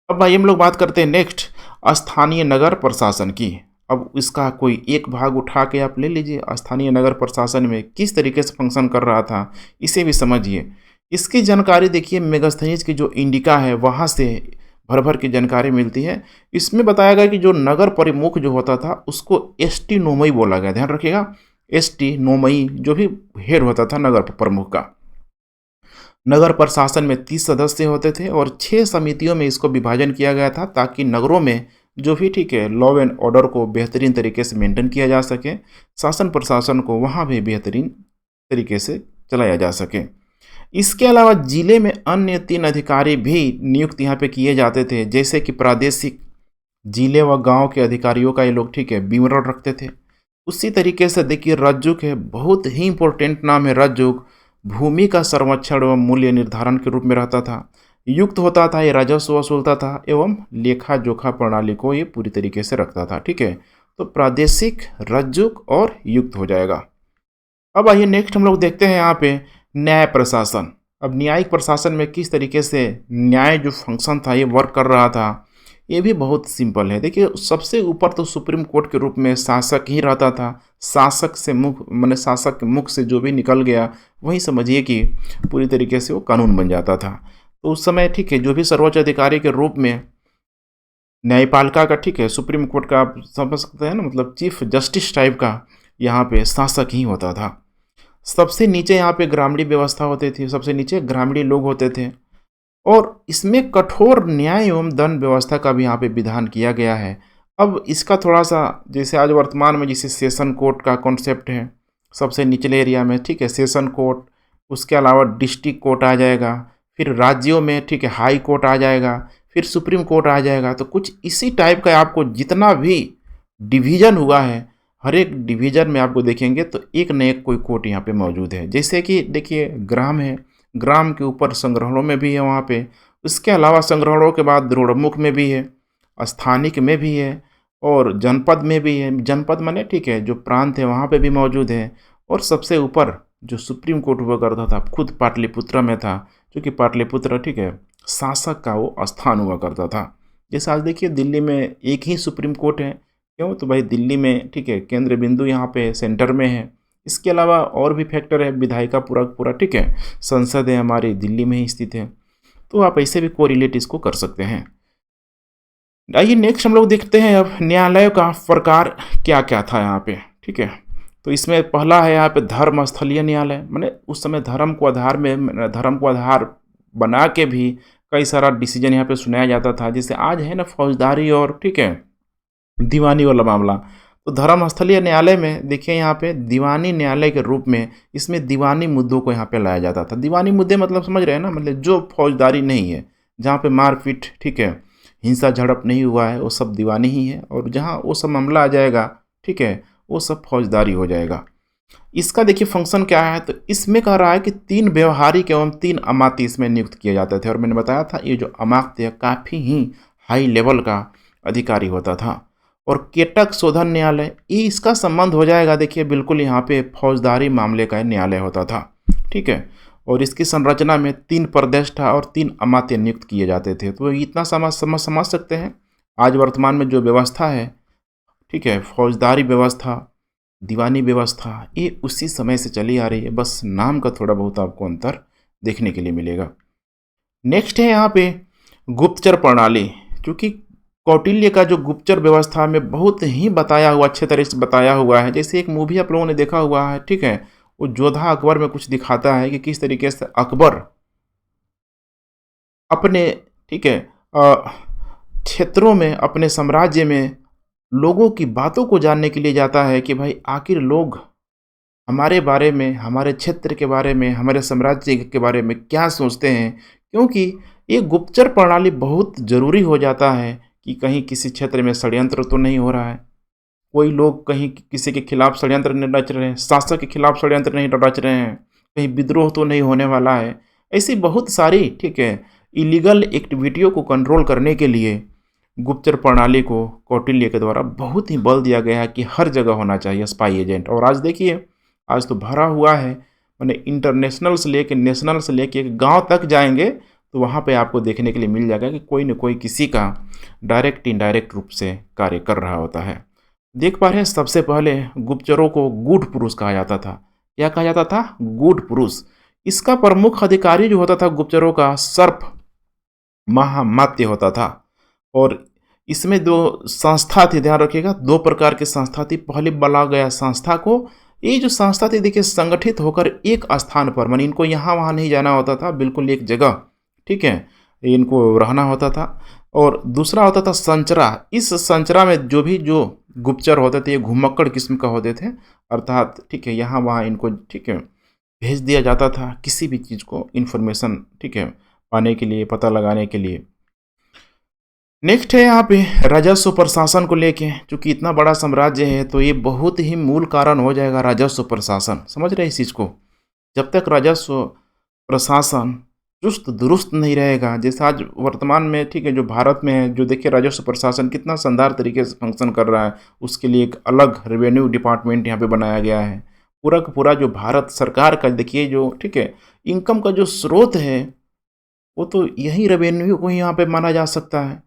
S1: अब भाई हम लोग बात करते हैं नेक्स्ट, स्थानीय नगर प्रशासन की। अब इसका कोई एक भाग उठा के आप ले लीजिए, स्थानीय नगर प्रशासन में किस तरीके से फंक्शन कर रहा था, इसे भी समझिए। इसकी जानकारी देखिए मेगास्थनीज की जो इंडिका है, वहाँ से भर भर की जानकारी मिलती है। इसमें बताया गया कि जो नगर प्रमुख जो होता था उसको एसटी नोमई बोला गया, ध्यान रखिएगा, एसटी नोमई जो भी हेड होता था नगर प्रमुख का। नगर प्रशासन में 30 सदस्य होते थे, और 6 समितियों में इसको विभाजन किया गया था, ताकि नगरों में जो भी, ठीक है, लॉ एंड ऑर्डर को बेहतरीन तरीके से मेंटेन किया जा सके, शासन प्रशासन को वहाँ भी बेहतरीन तरीके से चलाया जा सके। इसके अलावा जिले में अन्य 3 अधिकारी भी नियुक्त यहाँ पे किए जाते थे, जैसे कि प्रादेशिक, जिले व गांव के अधिकारियों का ये लोग, ठीक है, विवरण रखते थे। उसी तरीके से देखिए रज्जुक है, बहुत ही इंपॉर्टेंट नाम है रज्जुक, भूमि का संरक्षण एवं मूल्य निर्धारण के रूप में रहता था। युक्त होता था, ये राजस्व वसूलता था, एवं लेखा जोखा प्रणाली को ये पूरी तरीके से रखता था, ठीक है। तो प्रादेशिक, रज्जुक और युक्त हो जाएगा। अब आइए नेक्स्ट हम लोग देखते हैं यहाँ पे न्याय प्रशासन। अब न्यायिक प्रशासन में किस तरीके से न्याय जो फंक्शन था ये वर्क कर रहा था, ये भी बहुत सिंपल है। देखिए सबसे ऊपर तो सुप्रीम कोर्ट के रूप में शासक ही रहता था। शासक से मुख, मैंने शासक के मुख से जो भी निकल गया वही समझिए कि पूरी तरीके से वो कानून बन जाता था। तो उस समय, ठीक है, जो भी सर्वोच्च अधिकारी के रूप में न्यायपालिका का, ठीक है, सुप्रीम कोर्ट का आप समझ सकते हैं ना, मतलब चीफ जस्टिस टाइप का यहाँ पे शासक ही होता था। सबसे नीचे यहाँ पे ग्रामीण व्यवस्था होती थी, सबसे नीचे ग्रामीण लोग होते थे, और इसमें कठोर न्याय एवं दंड व्यवस्था का भी यहाँ पे विधान किया गया है। अब इसका थोड़ा सा, जैसे आज वर्तमान में जैसे सेशन कोर्ट का कॉन्सेप्ट है सबसे निचले एरिया में, ठीक है, सेशन कोर्ट, उसके अलावा डिस्ट्रिक्ट कोर्ट आ जाएगा, फिर राज्यों में, ठीक है, हाई कोर्ट आ जाएगा, फिर सुप्रीम कोर्ट आ जाएगा। तो कुछ इसी टाइप का आपको जितना भी डिवीज़न हुआ है हर एक डिवीज़न में आपको देखेंगे तो एक न एक कोई कोर्ट यहाँ पे मौजूद है। जैसे कि देखिए ग्राम है, ग्राम के ऊपर संग्रहालयों में भी है वहाँ पे। उसके अलावा संग्रहालयों के बाद द्रोणमुख में भी है, स्थानिक में भी है और जनपद में भी है। जनपद माने ठीक है, जो प्रांत है वहाँ पे भी मौजूद है। और सबसे ऊपर जो सुप्रीम कोर्ट हुआ करता था खुद पाटलिपुत्र में था, क्योंकि पाटलिपुत्र ठीक है शासक का वो स्थान हुआ करता था। जैसे आज देखिए दिल्ली में एक ही सुप्रीम कोर्ट है, क्यों तो भाई दिल्ली में ठीक है केंद्र बिंदु यहाँ पे सेंटर में है। इसके अलावा और भी फैक्टर है, विधायिका पूरा पूरा ठीक है संसद है हमारी दिल्ली में ही स्थित है। तो आप ऐसे भी कोरिलेट इसको कर सकते हैं। आइए नेक्स्ट हम लोग देखते हैं अब न्यायालय का प्रकार क्या क्या था यहाँ पे, ठीक है। तो इसमें पहला है यहाँ पे धर्म स्थलीय न्यायालय, माने उस समय धर्म को आधार बना के भी कई सारा डिसीजन यहाँ पे सुनाया जाता था। जैसे आज है ना फौजदारी और ठीक है दीवानी वाला मामला, तो धर्म स्थलीय न्यायालय में देखिए यहाँ पे दीवानी न्यायालय के रूप में इसमें दीवानी मुद्दों को यहाँ पे लाया जाता था। दीवानी मुद्दे मतलब समझ रहे हैं ना, मतलब जो फौजदारी नहीं है, जहाँ पे मारपीट ठीक है हिंसा झड़प नहीं हुआ है वो सब दीवानी ही है, और जहाँ वो सब मामला आ जाएगा ठीक है वो सब फौजदारी हो जाएगा। इसका देखिए फंक्शन क्या है, तो इसमें कह रहा है कि 3 व्यवहारिक एवं 3 अमात्य इसमें नियुक्त किए जाते थे। और मैंने बताया था ये जो अमात्य काफ़ी ही हाई लेवल का अधिकारी होता था। और केटक शोधन न्यायालय ये इसका संबंध हो जाएगा, देखिए बिल्कुल यहाँ पे फौजदारी मामले का न्यायालय होता था, ठीक है। और इसकी संरचना में 3 प्रदेश था और 3 अमात्य नियुक्त किए जाते थे। तो इतना समझ सकते हैं आज वर्तमान में जो व्यवस्था है ठीक है फौजदारी व्यवस्था दीवानी व्यवस्था ये उसी समय से चली आ रही है, बस नाम का थोड़ा बहुत आपको अंतर देखने के लिए मिलेगा। नेक्स्ट है यहाँ पे गुप्तचर प्रणाली, क्योंकि कौटिल्य का जो गुप्तचर व्यवस्था में बहुत ही बताया हुआ अच्छे तरह से बताया हुआ है। जैसे एक मूवी आप लोगों ने देखा हुआ है ठीक है, वो जोधा अकबर में कुछ दिखाता है कि किस तरीके से अकबर अपने ठीक है क्षेत्रों में अपने साम्राज्य में लोगों की बातों को जानने के लिए जाता है कि भाई आखिर लोग हमारे बारे में, हमारे क्षेत्र के बारे में, हमारे साम्राज्य के बारे में क्या सोचते हैं। क्योंकि ये गुप्तचर प्रणाली बहुत ज़रूरी हो जाता है कि कहीं किसी क्षेत्र में षड्यंत्र तो नहीं हो रहा है, कोई लोग कहीं किसी के खिलाफ षड्यंत्र नहीं रच रहे हैं, शासक के खिलाफ षड्यंत्र नहीं रच रहे हैं, कहीं विद्रोह तो नहीं होने वाला है। ऐसी बहुत सारी ठीक है इलीगल एक्टिविटियों को कंट्रोल करने के लिए गुप्तचर प्रणाली को कौटिल्य के द्वारा बहुत ही बल दिया गया है कि हर जगह होना चाहिए स्पाई एजेंट। और आज देखिए आज तो भरा हुआ है, मैंने इंटरनेशनल से लेके नेशनल से लेके गांव तक जाएंगे तो वहाँ पे आपको देखने के लिए मिल जाएगा कि कोई न कोई किसी का डायरेक्ट इनडायरेक्ट रूप से कार्य कर रहा होता है। देख पा रहे हैं सबसे पहले गुप्तचरों को गूढ़ पुरुष कहा जाता था। क्या कहा जाता था? गूढ़ पुरुष। इसका प्रमुख अधिकारी जो होता था गुप्तचरों का सर्प महामात्य होता था। और इसमें 2 संस्था थी, ध्यान रखिएगा 2 प्रकार की संस्था थी। पहले बोला गया संस्था को, ये जो संस्था थी देखिए संगठित होकर एक स्थान पर, मानी इनको यहाँ वहाँ नहीं जाना होता था, बिल्कुल एक जगह ठीक है इनको रहना होता था। और दूसरा होता था संचरा। इस संचरा में जो गुप्तचर होते थे ये घुमक्कड़ किस्म का होते थे, अर्थात ठीक है यहाँ वहाँ इनको ठीक है भेज दिया जाता था किसी भी चीज़ को इन्फॉर्मेशन ठीक है पाने के लिए, पता लगाने के लिए। नेक्स्ट है यहाँ पे राजस्व प्रशासन को लेके, क्योंकि इतना बड़ा साम्राज्य है तो ये बहुत ही मूल कारण हो जाएगा राजस्व प्रशासन। समझ रहे हैं इस चीज़ को? जब तक राजस्व प्रशासन चुस्त दुरुस्त नहीं रहेगा, जैसे आज वर्तमान में ठीक है जो भारत में है, जो देखिए राजस्व प्रशासन कितना शानदार तरीके से फंक्शन कर रहा है, उसके लिए एक अलग रेवेन्यू डिपार्टमेंट यहाँ पे बनाया गया है। पूरा का पूरा जो भारत सरकार का देखिए जो ठीक है इनकम का जो स्रोत है वो तो यही रेवेन्यू को ही यहाँ पे माना जा सकता है।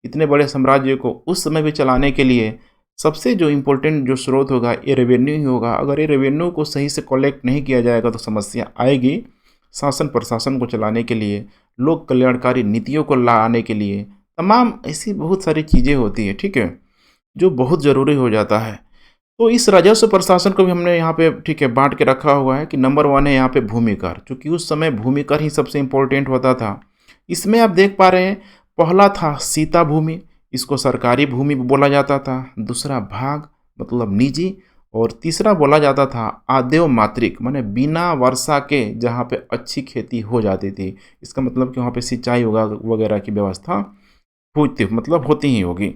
S1: इतने बड़े साम्राज्य को उस समय भी चलाने के लिए सबसे जो इम्पोर्टेंट जो स्रोत होगा ये रेवेन्यू ही होगा। अगर ये रेवेन्यू को सही से कलेक्ट नहीं किया जाएगा तो समस्या आएगी। शासन प्रशासन को चलाने के लिए, लोक कल्याणकारी नीतियों को लाने के लिए तमाम ऐसी बहुत सारी चीज़ें होती है ठीक है जो बहुत ज़रूरी हो जाता है। तो इस राजस्व प्रशासन को भी हमने यहाँ पे ठीक है बांट के रखा हुआ है कि नंबर 1 है यहाँ पे भूमि कर, क्योंकि उस समय भूमि कर ही सबसे इम्पोर्टेंट होता था। इसमें आप देख पा रहे हैं पहला था सीता भूमि, इसको सरकारी भूमि बोला जाता था। दूसरा भाग मतलब निजी, और तीसरा बोला जाता था आदेव मातृक, माने बिना वर्षा के जहाँ पे अच्छी खेती हो जाती थी। इसका मतलब कि वहाँ पे सिंचाई वगैरह की व्यवस्था होती ही होगी।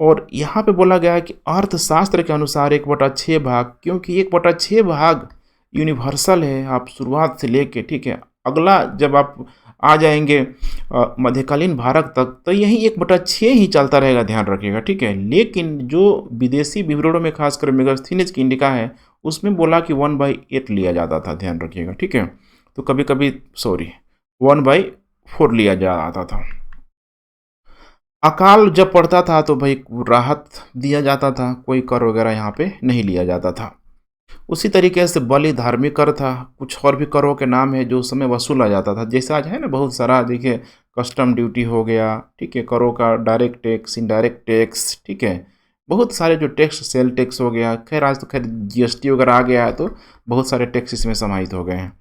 S1: और यहाँ पे बोला गया है कि अर्थशास्त्र के अनुसार 1/6 भाग, क्योंकि 1/6 भाग यूनिवर्सल है, आप शुरुआत से लेके, ठीक है, अगला जब आप आ जाएंगे मध्यकालीन भारत तक, तो यही 1/6 ही चलता रहेगा, ध्यान रखिएगा, ठीक है। लेकिन जो विदेशी विवरणों में खासकर मेगास्थनीज की इंडिका है, उसमें बोला कि 1/8 लिया जाता था, ध्यान रखिएगा, ठीक है। तो कभी कभी 1/4 लिया जाता था। अकाल जब पड़ता था तो भाई राहत दिया जाता था, कोई कर वगैरह यहाँ पे नहीं लिया जाता था। उसी तरीके से बलि धार्मिक कर था, कुछ और भी करों के नाम है जो उस समय वसूला जाता था, जैसे आज है ना बहुत सारा, देखिए कस्टम ड्यूटी हो गया, ठीक है, करों का डायरेक्ट टैक्स, इनडायरेक्ट टैक्स, ठीक है, बहुत सारे जो टैक्स, सेल टैक्स हो गया, खैर आज तो खैर जीएसटी वगैरह आ गया है, तो बहुत सारे टैक्स इसमें समाहित हो गए हैं।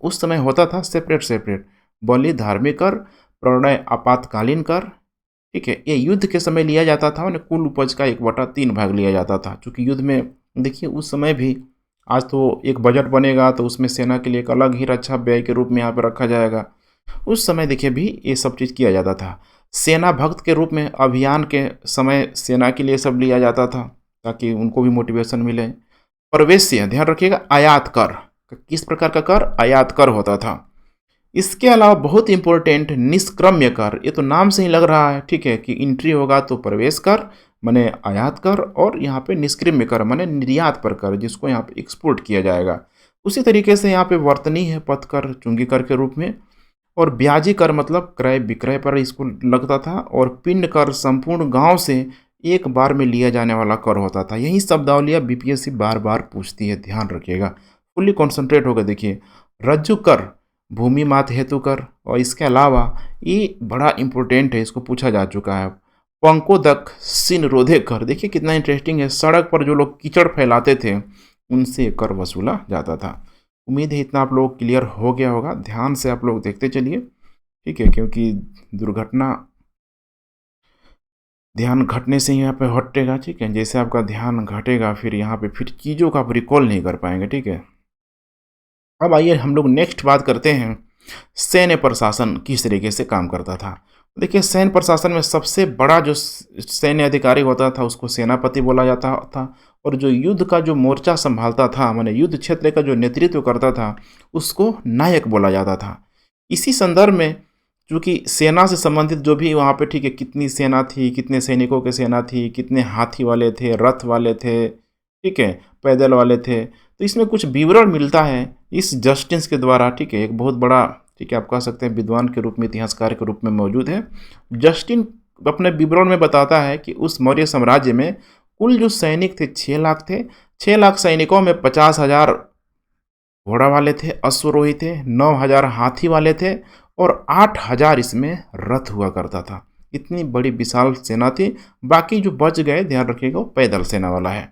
S1: उस समय होता था सेपरेट सेपरेट, बलि धार्मिक कर, प्रणय आपातकालीन कर, ठीक है, ये युद्ध के समय लिया जाता था और कुल उपज का 1/3 भाग लिया जाता था, क्योंकि युद्ध में देखिए उस समय भी, आज तो एक बजट बनेगा तो उसमें सेना के लिए एक अलग ही रक्षा व्यय के रूप में यहाँ पर रखा जाएगा। उस समय देखिए भी ये सब चीज़ किया जाता था। सेना भक्त के रूप में अभियान के समय सेना के लिए सब लिया जाता था, ताकि उनको भी मोटिवेशन मिले। प्रवेश्य, ध्यान रखिएगा, आयात कर, किस प्रकार का कर? आयात कर होता था। इसके अलावा बहुत इंपॉर्टेंट निष्क्रम्य कर, ये तो नाम से ही लग रहा है, ठीक है, कि एंट्री होगा तो प्रवेश कर माने आयात कर, और यहाँ पे निष्क्रम्य कर माने निर्यात पर कर, जिसको यहाँ पे एक्सपोर्ट किया जाएगा। उसी तरीके से यहाँ पे वर्तनी है पथ कर, चुंगी कर के रूप में, और ब्याजी कर मतलब क्रय विक्रय पर इसको लगता था, और पिंड कर संपूर्ण गांव से एक बार में लिया जाने वाला कर होता था। यही शब्दावलियाँ बीपीएससी बार बार पूछती है, ध्यान रखिएगा, फुल्ली कॉन्सेंट्रेट होकर देखिए। रज्जु कर, भूमि मात हेतु कर, और इसके अलावा ये बड़ा इंपॉर्टेंट है, इसको पूछा जा चुका है, पंकोदक सिन रोधे कर। देखिए कितना इंटरेस्टिंग है, सड़क पर जो लोग कीचड़ फैलाते थे उनसे कर वसूला जाता था। उम्मीद है इतना आप लोग क्लियर हो गया होगा, ध्यान से आप लोग देखते चलिए, ठीक है, क्योंकि दुर्घटना ध्यान घटने से ही यहाँ पे हटेगा, ठीक है, जैसे आपका ध्यान घटेगा फिर यहाँ पे फिर चीज़ों का आप रिकॉल नहीं कर पाएंगे, ठीक है। अब आइए हम लोग नेक्स्ट बात करते हैं, सैन्य प्रशासन किस तरीके से काम करता था। देखिए सैन्य प्रशासन में सबसे बड़ा जो सैन्य अधिकारी होता था उसको सेनापति बोला जाता था, और जो युद्ध का जो मोर्चा संभालता था, माने युद्ध क्षेत्र का जो नेतृत्व करता था, उसको नायक बोला जाता था। इसी संदर्भ में चूँकि सेना से संबंधित जो भी वहाँ पे, ठीक है, कितनी सेना थी, कितने सैनिकों की सेना थी, कितने हाथी वाले थे, रथ वाले थे, ठीक है, पैदल वाले थे, तो इसमें कुछ विवरण मिलता है इस जस्टिस के द्वारा, ठीक है, एक बहुत बड़ा, ठीक है, आप कह सकते हैं विद्वान के रूप में, इतिहासकार के रूप में मौजूद है। जस्टिन अपने विवरण में बताता है कि उस मौर्य साम्राज्य में कुल जो सैनिक थे 6 लाख थे। 6 लाख सैनिकों में 50,000 घोड़ा वाले थे, अश्वरोही थे, 9,000 हाथी वाले थे, और 8,000 इसमें रथ हुआ करता था। इतनी बड़ी विशाल सेना थी। बाकी जो बच गए, ध्यान रखिएगा, वो पैदल सेना वाला है।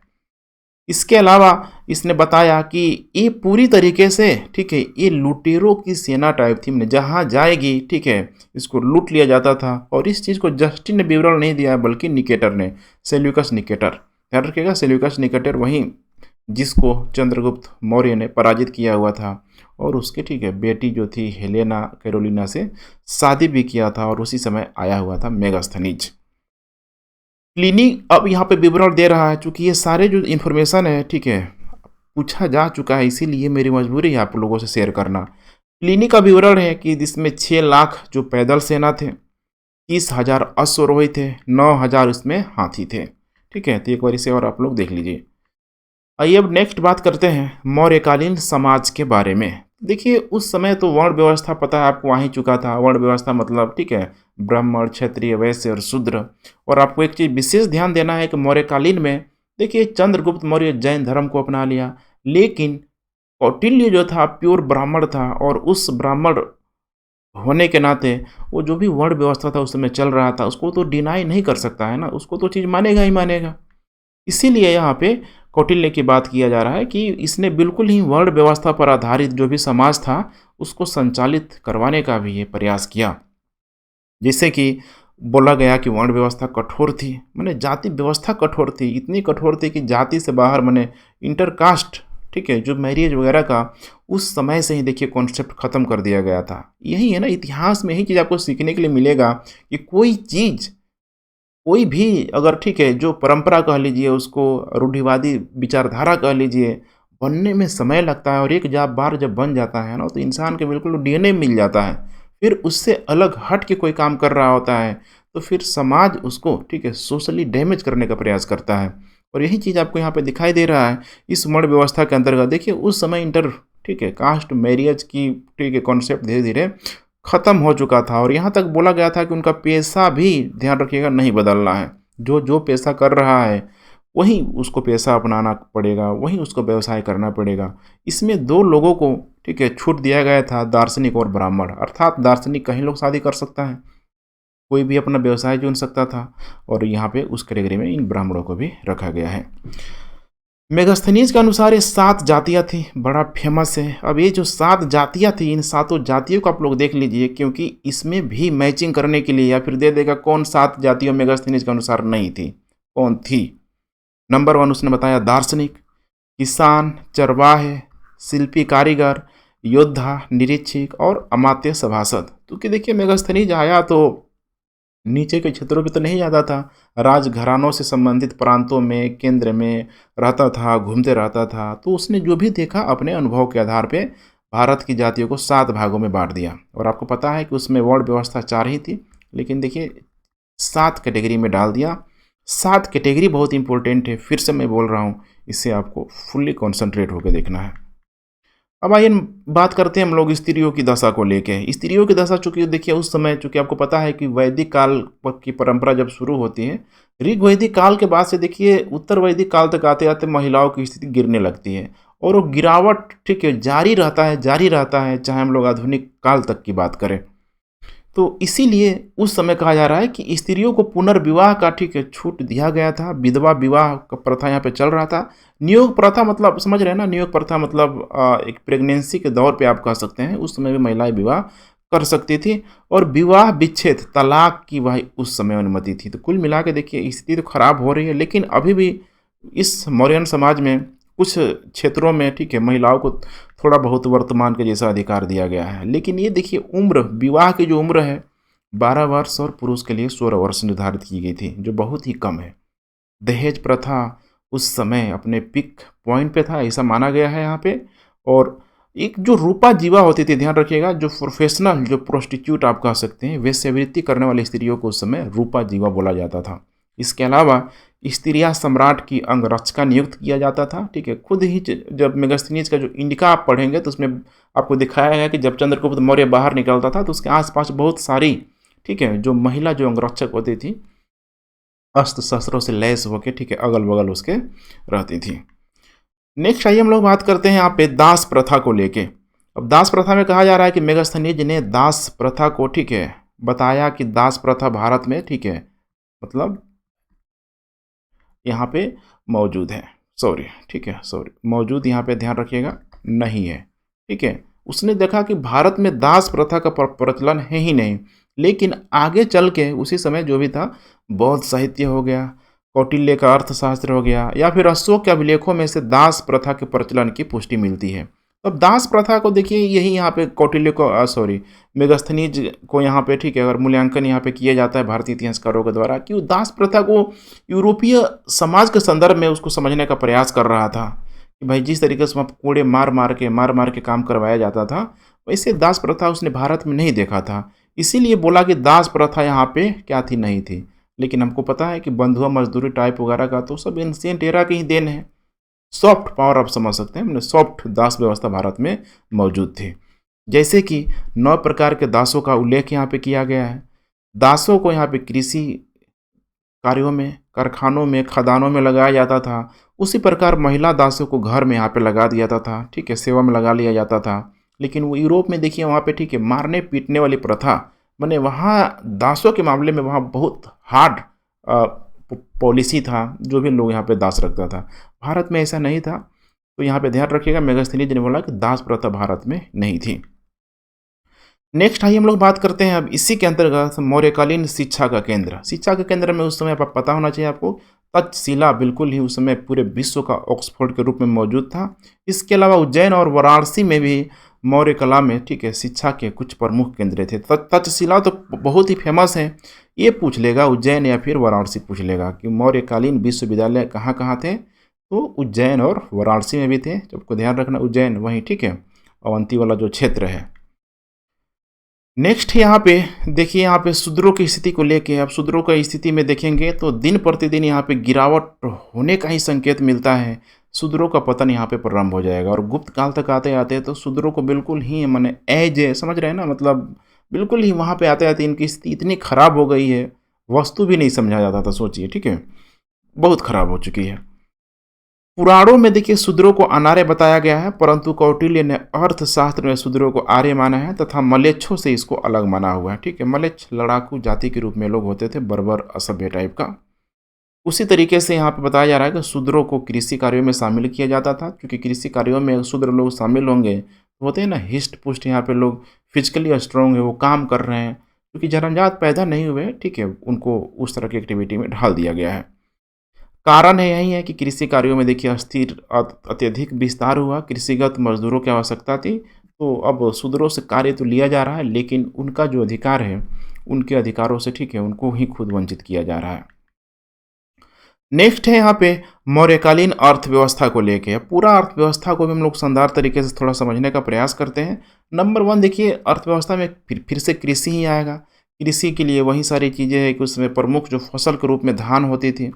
S1: इसके अलावा इसने बताया कि ये पूरी तरीके से, ठीक है, ये लुटेरों की सेना टाइप थी, जहाँ जाएगी, ठीक है, इसको लूट लिया जाता था। और इस चीज़ को जस्टिन ने विवरण नहीं दिया, बल्कि निकेटर ने, सेल्यूकस निकेटर, ध्यान रखिएगा, सेल्यूकस निकेटर वहीं जिसको चंद्रगुप्त मौर्य ने पराजित किया हुआ था, और उसके, ठीक है, बेटी जो थी हेलेना कैरोलिना से शादी भी किया था, और उसी समय आया हुआ था मेगास्थनीज। प्लिनी अब यहाँ पे विवरण दे रहा है, चूँकि ये सारे जो इन्फॉर्मेशन है, ठीक है, पूछा जा चुका है, इसीलिए मेरी मजबूरी है आप लोगों से शेयर करना। प्लिनी का विवरण है कि जिसमें 6 लाख जो पैदल सेना थे, 30,000 अश्वरोही थे, 9,000 इसमें हाथी थे, ठीक है। तो एक बार इसे और आप लोग देख लीजिए। आइए अब नेक्स्ट बात करते हैं मौर्यकालीन समाज के बारे में। देखिए उस समय तो वर्ण व्यवस्था पता है आपको, आ ही चुका था। वर्ण व्यवस्था मतलब, ठीक है, ब्राह्मण, क्षत्रिय, वैश्य और शूद्र। और आपको एक चीज़ विशेष ध्यान देना है कि मौर्यकालीन में देखिए चंद्रगुप्त मौर्य जैन धर्म को अपना लिया, लेकिन कौटिल्य जो था प्योर ब्राह्मण था, और उस ब्राह्मण होने के नाते वो जो भी वर्ण व्यवस्था था उस समय चल रहा था, उसको तो डिनाई नहीं कर सकता है ना, उसको तो चीज़ मानेगा ही मानेगा। इसीलिए यहाँ पे कौटिल्य की बात किया जा रहा है कि इसने बिल्कुल ही वर्ण व्यवस्था पर आधारित जो भी समाज था उसको संचालित करवाने का भी ये प्रयास किया। जैसे कि बोला गया कि वर्ण व्यवस्था कठोर थी, माने जाति व्यवस्था कठोर थी, इतनी कठोर थी कि जाति से बाहर, माने इंटरकास्ट, ठीक है, जो मैरिज वगैरह का उस समय से ही देखिए कॉन्सेप्ट खत्म कर दिया गया था। यही है ना, इतिहास में यही चीज़ आपको सीखने के लिए मिलेगा कि कोई चीज़ कोई भी अगर ठीक है जो परंपरा कह लीजिए उसको, रूढ़िवादी विचारधारा कह लीजिए, बनने में समय लगता है और एक बार जब बन जाता है ना तो इंसान के बिल्कुल डीएनए मिल जाता है। फिर उससे अलग हट के कोई काम कर रहा होता है तो फिर समाज उसको ठीक है सोशली डैमेज करने का प्रयास करता है। और यही चीज़ आपको यहाँ पे दिखाई दे रहा है इस वर्ण व्यवस्था के अंतर्गत। देखिए उस समय इंटर ठीक है कास्ट मैरिज की ठीक है कॉन्सेप्ट धीरे धीरे ख़त्म हो चुका था और यहाँ तक बोला गया था कि उनका पेशा भी ध्यान रखिएगा नहीं बदलना है। जो जो पेशा कर रहा है वही उसको पेशा अपनाना पड़ेगा, वही उसको व्यवसाय करना पड़ेगा। इसमें 2 लोगों को ठीक है छूट दिया गया था, दार्शनिक और ब्राह्मण। अर्थात दार्शनिक कहीं लोग शादी कर सकता है, कोई भी अपना व्यवसाय चुन सकता था और यहाँ पे उस कैटेगरी में इन ब्राह्मणों को भी रखा गया है। मेगास्थनीज के अनुसार ये 7 जातियाँ थी, बड़ा फेमस है। अब ये जो 7 जातियाँ थी, इन 7 जातियों को आप लोग देख लीजिए क्योंकि इसमें भी मैचिंग करने के लिए या फिर दे देगा कौन 7 जातियों मेगास्थनीज के अनुसार नहीं थी, कौन थी। नंबर 1 उसने बताया दार्शनिक, किसान, चरवाहे, शिल्पी कारीगर, योद्धा, निरीक्षक और अमात्य सभासद। क्योंकि देखिए मेगास्थनीज आया तो नीचे के क्षेत्रों पे तो नहीं जाता था, राजघरानों से संबंधित प्रांतों में, केंद्र में रहता था, घूमते रहता था। तो उसने जो भी देखा अपने अनुभव के आधार पे भारत की जातियों को 7 भागों में बांट दिया। और आपको पता है कि उसमें वर्ण व्यवस्था 4 ही थी, लेकिन देखिए 7 कैटेगरी में डाल दिया। 7 कैटेगरी बहुत इंपॉर्टेंट है, फिर से मैं बोल रहा हूँ, इससे आपको फुल्ली कॉन्सेंट्रेट होकर देखना है। अब आइए बात करते हैं हम लोग स्त्रियों की दशा को लेके। स्त्रियों की दशा चूँकि देखिए उस समय चूँकि आपको पता है कि वैदिक काल की परंपरा जब शुरू होती है, ऋग वैदिक काल के बाद से देखिए उत्तर वैदिक काल तक आते-आते महिलाओं की स्थिति गिरने लगती है और वो गिरावट ठीक है जारी रहता है, चाहे हम लोग आधुनिक काल तक की बात करें। तो इसीलिए उस समय कहा जा रहा है कि स्त्रियों को पुनर्विवाह का ठीक है छूट दिया गया था। विधवा विवाह का प्रथा यहाँ पे चल रहा था। नियोग प्रथा मतलब समझ रहे हैं ना, नियोग प्रथा मतलब एक प्रेगनेंसी के दौर पे आप कह सकते हैं, उस समय भी महिलाएं विवाह कर सकती थी और विवाह विच्छेद तलाक की वह उस समय अनुमति थी। तो कुल मिला के देखिए स्थिति तो खराब हो रही है, लेकिन अभी भी इस मौर्यन समाज में कुछ क्षेत्रों में ठीक है महिलाओं को थोड़ा बहुत वर्तमान के जैसा अधिकार दिया गया है। लेकिन ये देखिए उम्र, विवाह की जो उम्र है 12 वर्ष और पुरुष के लिए 16 वर्ष निर्धारित की गई थी, जो बहुत ही कम है। दहेज प्रथा उस समय अपने पीक पॉइंट पे था, ऐसा माना गया है यहाँ पे। और एक जो रूपा जीवा होती थी, ध्यान रखिएगा, जो प्रोफेशनल जो प्रोस्टिट्यूट आप कह सकते हैं, वेश्यावृत्ति करने वाली स्त्रियों को उस समय रूपा जीवा बोला जाता था। इसके अलावा स्त्रियां सम्राट की अंगरक्षका नियुक्त किया जाता था। ठीक है, खुद ही जब मेगास्थनीज का जो इंडिका आप पढ़ेंगे तो उसमें आपको दिखाया है कि जब चंद्रगुप्त मौर्य बाहर निकलता था तो उसके आसपास बहुत सारी ठीक है जो महिला जो अंगरक्षक होती थी अस्त्र शस्त्रों से लैस होकर ठीक है अगल बगल उसके रहती थी। नेक्स्ट आइए हम लोग बात करते हैं यहाँ पे दास प्रथा को लेके। अब दास प्रथा में कहा जा रहा है कि मेगास्थनीज ने दास प्रथा को ठीक है बताया कि दास प्रथा भारत में ठीक है मतलब यहाँ पे मौजूद है, सॉरी ठीक है सॉरी मौजूद यहाँ पे ध्यान रखिएगा नहीं है। ठीक है, उसने देखा कि भारत में दास प्रथा का प्रचलन है ही नहीं। लेकिन आगे चल के उसी समय जो भी था बौद्ध साहित्य हो गया, कौटिल्य का अर्थशास्त्र हो गया, या फिर अशोक के अभिलेखों में से दास प्रथा के प्रचलन की पुष्टि मिलती है। अब दास प्रथा को देखिए यही यहाँ पे कौटिल्य को सॉरी मेगास्थनीज को यहाँ पे ठीक है अगर मूल्यांकन यहाँ पे किया जाता है भारतीय इतिहासकारों के द्वारा कि वो दास प्रथा को यूरोपीय समाज के संदर्भ में उसको समझने का प्रयास कर रहा था कि भाई जिस तरीके से वहाँ कोड़े मार मार के काम करवाया जाता था वैसे दास प्रथा उसने भारत में नहीं देखा था। इसीलिए बोला कि दास प्रथा यहाँ पे क्या थी, नहीं थी। लेकिन हमको पता है कि बंधुआ मजदूरी टाइप वगैरह का तो सब एंशिएंट एरा की ही देन है। सॉफ्ट पावर आप समझ सकते हैं, सॉफ्ट दास व्यवस्था भारत में मौजूद थी। जैसे कि 9 प्रकार के दासों का उल्लेख यहाँ पे किया गया है। दासों को यहाँ पे कृषि कार्यों में, कारखानों में, खदानों में लगाया जाता था। उसी प्रकार महिला दासों को घर में यहाँ पे लगा दिया जाता था, ठीक है, सेवा में लगा लिया जाता था। लेकिन वो यूरोप में देखिए वहाँ पे ठीक है मारने पीटने वाली प्रथा, माने वहाँ दासों के मामले में वहाँ बहुत हार्ड पॉलिसी था, जो भी लोग यहाँ पे दास रखता था। भारत में ऐसा नहीं था। तो यहाँ पे ध्यान रखिएगा मेगास्थनीज ने बोला कि दास प्रथा भारत में नहीं थी। नेक्स्ट आइए हम लोग बात करते हैं अब इसी के अंतर्गत मौर्यकालीन शिक्षा का केंद्र। शिक्षा के केंद्र में उस समय आप पता होना चाहिए आपको तक्षशिला बिल्कुल ही उस समय पूरे विश्व का ऑक्सफोर्ड के रूप में मौजूद था। इसके अलावा उज्जैन और वाराणसी में भी मौर्य कला में, ठीक है, शिक्षा के कुछ प्रमुख केंद्र थे। तक्षशिला तो बहुत ही फेमस है, ये पूछ लेगा उज्जैन या फिर वाराणसी पूछ लेगा कि मौर्यकालीन विश्वविद्यालय कहाँ कहाँ थे, तो उज्जैन और वाराणसी में भी थे। तो आपको ध्यान रखना उज्जैन वहीं, ठीक है, अवंती वाला जो क्षेत्र है। नेक्स्ट यहाँ पे देखिए, यहाँ पे शूद्रों की स्थिति को लेके, अब शूद्रों की स्थिति में देखेंगे तो दिन प्रतिदिन यहाँ पे गिरावट होने का ही संकेत मिलता है। शूद्रों का पतन यहाँ पे प्रारंभ हो जाएगा और गुप्त काल तक आते आते तो शूद्रों को बिल्कुल ही माने एज समझ रहे हैं ना, मतलब बिल्कुल ही वहाँ पे आते आते इनकी स्थिति इतनी खराब हो गई है, वस्तु भी नहीं समझा जाता था, सोचिए, ठीक है, बहुत खराब हो चुकी है। पुराणों में देखिए शूद्रों को अनार्य बताया गया है, परंतु कौटिल्य ने अर्थशास्त्र में शूद्रों को आर्य माना है तथा मलेच्छों से इसको अलग माना हुआ है, ठीक है। मलेच्छ लड़ाकू जाति के रूप में लोग होते थे, बर्बर असभ्य टाइप का। उसी तरीके से यहाँ पे बताया जा रहा है कि शूद्रों को कृषि कार्यों में शामिल किया जाता था, क्योंकि कृषि कार्यों में शूद्र लोग शामिल होंगे तो होते हैं ना हिष्ट पुष्ट, यहाँ पे लोग फिजिकली स्ट्रांग है, वो काम कर रहे हैं, क्योंकि जन्मजात पैदा नहीं हुए, ठीक है, उनको उस तरह की एक्टिविटी में ढाल दिया गया है। कारण है यही है कि कृषि कार्यों में देखिए अस्थिर अत्यधिक विस्तार हुआ, कृषिगत मजदूरों की आवश्यकता थी, तो अब शूद्रों से कार्य तो लिया जा रहा है, लेकिन उनका जो अधिकार है, उनके अधिकारों से, ठीक है, उनको ही खुद वंचित किया जा रहा है। नेक्स्ट है यहाँ पे मौर्यकालीन अर्थव्यवस्था को लेके। पूरा अर्थव्यवस्था को भी हम लोग शानदार तरीके से थोड़ा समझने का प्रयास करते हैं। नंबर 1 देखिए, अर्थव्यवस्था में फिर से कृषि ही आएगा। कृषि के लिए वही सारी चीज़ें हैं कि उसमें प्रमुख जो फसल के रूप में धान होती थी,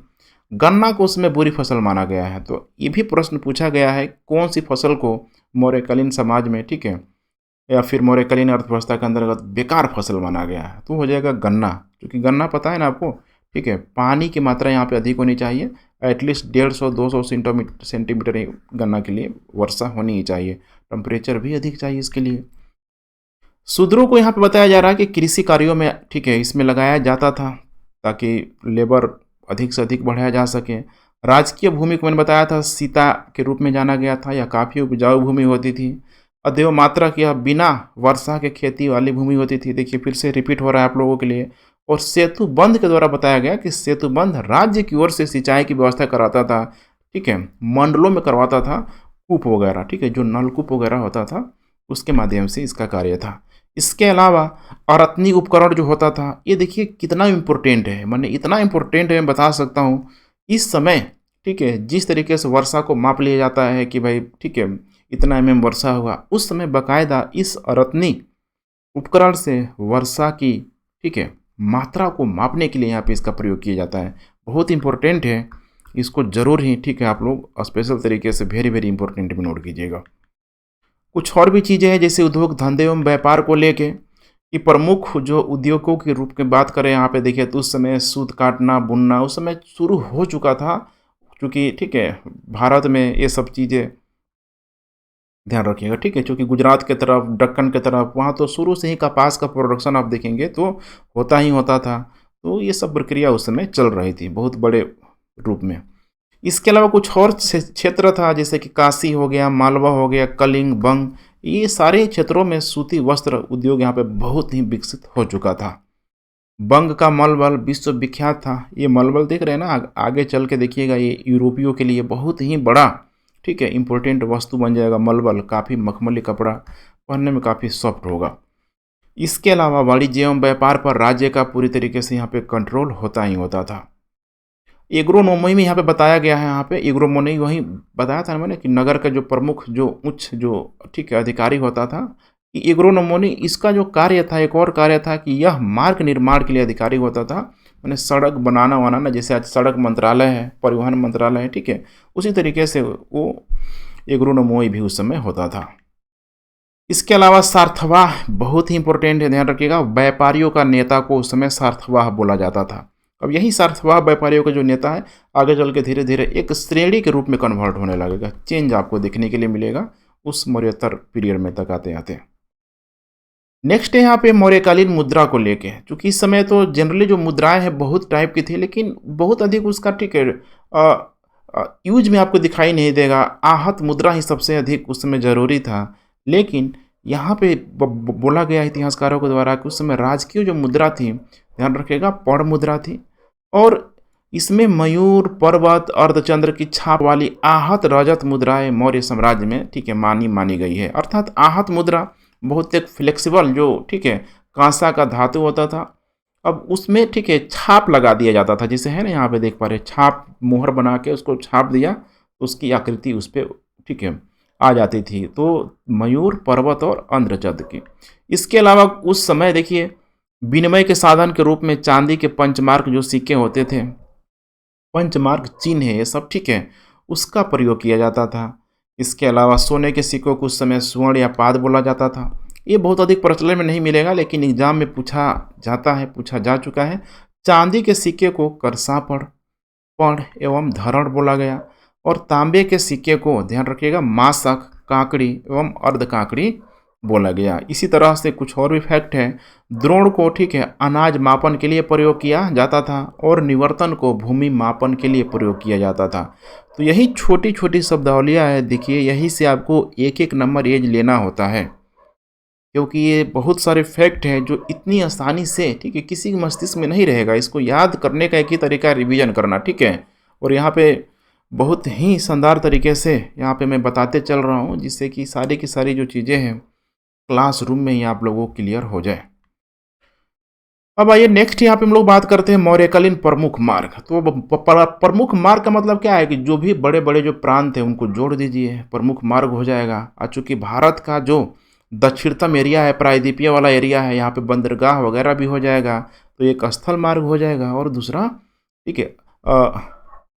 S1: गन्ना को उसमें बुरी फसल माना गया है। तो ये भी प्रश्न पूछा गया है कौन सी फसल को मौर्यकालीन समाज में, ठीक है, या फिर मौर्यकालीन अर्थव्यवस्था के अंतर्गत बेकार फसल माना गया है, तो हो जाएगा गन्ना। क्योंकि गन्ना पता है ना आपको, ठीक है, पानी की मात्रा यहाँ पे अधिक होनी चाहिए, एटलीस्ट 150-200 सेंटीमीटर गन्ना के लिए वर्षा होनी ही चाहिए, टेम्परेचर भी अधिक चाहिए इसके लिए। शूद्रों को यहाँ पे बताया जा रहा है कि कृषि कार्यों में, ठीक है, इसमें लगाया जाता था ताकि लेबर अधिक से अधिक बढ़ाया जा सके। राजकीय भूमि को मैंने बताया था सीता के रूप में जाना गया था, या काफ़ी उपजाऊ भूमि होती थी। अदेव मात्रा की बिना वर्षा के खेती वाली भूमि होती थी। देखिए फिर से रिपीट हो रहा है आप लोगों के लिए। और सेतु बंध के द्वारा बताया गया कि सेतु बंध राज्य की ओर से सिंचाई की व्यवस्था कराता था, ठीक है, मंडलों में करवाता था, कूप वगैरह, ठीक है, जो नलकूप वगैरह होता था उसके माध्यम से इसका कार्य था। इसके अलावा अरत्नी उपकरण जो होता था, ये देखिए कितना इम्पोर्टेंट है, मैंने इतना इम्पोर्टेंट है मैं बता सकता हूँ इस समय, ठीक है, जिस तरीके से वर्षा को माप लिया जाता है कि भाई, ठीक है, इतना वर्षा हुआ, उस समय बाकायदा इस अरत्नी उपकरण से वर्षा की, ठीक है, मात्रा को मापने के लिए यहाँ पे इसका प्रयोग किया जाता है। बहुत इंपॉर्टेंट है, इसको जरूर ही, ठीक है, आप लोग स्पेशल तरीके से वेरी वेरी इंपॉर्टेंट में नोट कीजिएगा। कुछ और भी चीज़ें हैं जैसे उद्योग धंधे एवं व्यापार को लेके कि प्रमुख जो उद्योगों के रूप में बात करें यहाँ पे देखिए तो उस समय सूत काटना बुनना उस समय शुरू हो चुका था, क्योंकि ठीक है भारत में ये सब चीज़ें ध्यान रखिएगा, ठीक है, क्योंकि गुजरात के तरफ दक्कन के तरफ वहाँ तो शुरू से ही कपास का प्रोडक्शन आप देखेंगे तो होता ही होता था। तो ये सब प्रक्रिया उस समय चल रही थी बहुत बड़े रूप में। इसके अलावा कुछ और क्षेत्र था जैसे कि काशी हो गया, मालवा हो गया, कलिंग, बंग, ये सारे क्षेत्रों में सूती वस्त्र उद्योग यहाँ पे बहुत ही विकसित हो चुका था। बंग का मलबल विश्व विख्यात था। ये मलबल देख रहे हैं ना, आगे चल के देखिएगा ये यूरोपियों के लिए बहुत ही बड़ा, ठीक है, इंपॉर्टेंट वस्तु बन जाएगा। मलबल काफ़ी मखमली कपड़ा, पहनने में काफ़ी सॉफ्ट होगा। इसके अलावा वाणिज्य एवं व्यापार पर राज्य का पूरी तरीके से यहाँ पे कंट्रोल होता ही होता था। एग्रोनोमी में यहाँ पे बताया गया है, यहाँ पे एग्रोनोमी वही बताया था मैंने कि नगर का जो प्रमुख जो उच्च जो, ठीक है, अधिकारी होता था कि एग्रोनोमी इसका जो कार्य था, एक और कार्य था कि यह मार्ग निर्माण के लिए अधिकारी होता था। मैंने सड़क बनाना, जैसे आज सड़क मंत्रालय है, परिवहन मंत्रालय है, ठीक है, उसी तरीके से वो एग्रोनोमी भी उस समय होता था। इसके अलावा सार्थवाह बहुत ही इंपॉर्टेंट है, ध्यान रखिएगा, व्यापारियों का नेता को उस समय सार्थवाह बोला जाता था। अब यही सार्थवाह व्यापारियों का जो नेता है आगे चल के धीरे धीरे एक श्रेणी के रूप में कन्वर्ट होने लगेगा। चेंज आपको देखने के लिए मिलेगा उस मौर्योत्तर पीरियड में तक आते आते। नेक्स्ट है यहाँ पे मौर्यकालीन मुद्रा को लेके, क्योंकि इस समय तो जनरली जो मुद्राएं हैं बहुत टाइप की थी, लेकिन बहुत अधिक उसका, ठीक है, यूज में आपको दिखाई नहीं देगा। आहत मुद्रा ही सबसे अधिक उस समय जरूरी था। लेकिन यहाँ पे बोला गया इतिहासकारों के द्वारा कि उस समय राजकीय जो मुद्रा थी, ध्यान रखिएगा, पौड़ मुद्रा थी। और इसमें मयूर, पर्वत, अर्धचंद्र की छाप वाली आहत रजत मुद्राएं मौर्य साम्राज्य में, ठीक है, मानी गई है। अर्थात आहत मुद्रा बहुत एक फ्लेक्सिबल जो, ठीक है, कांसा का धातु होता था, अब उसमें, ठीक है, छाप लगा दिया जाता था, जिसे है ना यहाँ पे देख पा रहे, छाप मोहर बना के उसको छाप दिया तो उसकी आकृति उस पर, ठीक है, आ जाती थी। तो मयूर, पर्वत और अंध्रचंद्र की। इसके अलावा उस समय देखिए विनिमय के साधन के रूप में चांदी के पंचमार्क जो सिक्के होते थे, पंचमार्क चिन्ह है ये सब, ठीक है, उसका प्रयोग किया जाता था। इसके अलावा सोने के सिक्कों को उस समय स्वर्ण या पाद बोला जाता था। ये बहुत अधिक प्रचलन में नहीं मिलेगा, लेकिन एग्जाम में पूछा जाता है, पूछा जा चुका है। चांदी के सिक्के को करसापड़, पढ़ एवं धरण बोला गया, और तांबे के सिक्के को, ध्यान रखिएगा, मासक, काकड़ी एवं अर्ध काकड़ी बोला गया। इसी तरह से कुछ और भी फैक्ट है। द्रोण को, ठीक है, अनाज मापन के लिए प्रयोग किया जाता था, और निवर्तन को भूमि मापन के लिए प्रयोग किया जाता था। तो यही छोटी छोटी शब्दावलियाँ है, देखिए यही से आपको एक एक नंबर एज लेना होता है, क्योंकि ये बहुत सारे फैक्ट हैं जो इतनी आसानी से, ठीक है, किसी के मस्तिष्क में नहीं रहेगा। इसको याद करने का एक ही तरीका है, रिवीजन करना, ठीक है। और यहाँ पे बहुत ही शानदार तरीके से यहाँ पे मैं बताते चल रहा हूँ, जिससे कि सारी की सारी जो चीज़ें हैं क्लासरूम में ही आप लोगों को क्लियर हो जाए। अब आइए नेक्स्ट यहाँ पे हम लोग बात करते हैं मौर्यकालीन प्रमुख मार्ग। तो प्रमुख मार्ग का मतलब क्या है कि जो भी बड़े बड़े जो प्रांत हैं उनको जोड़ दीजिए, प्रमुख मार्ग हो जाएगा। और चूँकि भारत का जो दक्षिणतम एरिया है, प्रायद्वीपीय वाला एरिया है, यहाँ पे बंदरगाह वगैरह भी हो जाएगा, तो एक स्थल मार्ग हो जाएगा, और दूसरा, ठीक है,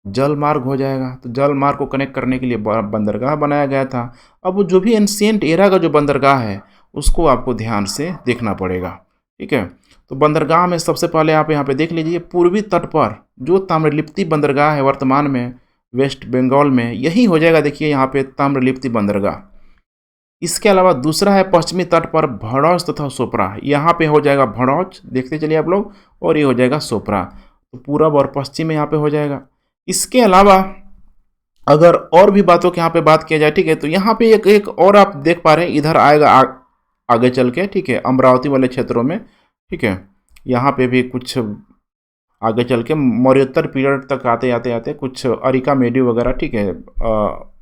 S1: जल मार्ग हो जाएगा। तो जल मार्ग को कनेक्ट करने के लिए बंदरगाह बनाया गया था। अब वो जो भी एंशिएंट एरा का जो बंदरगाह है उसको आपको ध्यान से देखना पड़ेगा, ठीक है। तो बंदरगाह में सबसे पहले आप यहाँ पे देख लीजिए, पूर्वी तट पर जो ताम्रलिप्ति बंदरगाह है वर्तमान में वेस्ट बंगाल में, यही हो जाएगा, देखिए यहाँ पे ताम्रलिप्ति बंदरगाह। इसके अलावा दूसरा है पश्चिमी तट पर भड़ौच तथा सोपरा, यहाँ पे हो जाएगा भड़ौच, देखते चलिए आप लोग, और ये हो जाएगा सोपरा। तो पूरब और पश्चिम में यहाँ पे हो जाएगा। इसके अलावा अगर और भी बातों के यहाँ पे बात किया जाए, ठीक है, तो यहाँ पे एक और आप देख पा रहे हैं, इधर आएगा आगे चल के, ठीक है, अमरावती वाले क्षेत्रों में, ठीक है, यहाँ पे भी कुछ आगे चल के मौर्योत्तर पीरियड तक आते आते आते कुछ अरिका मेडू वगैरह, ठीक है,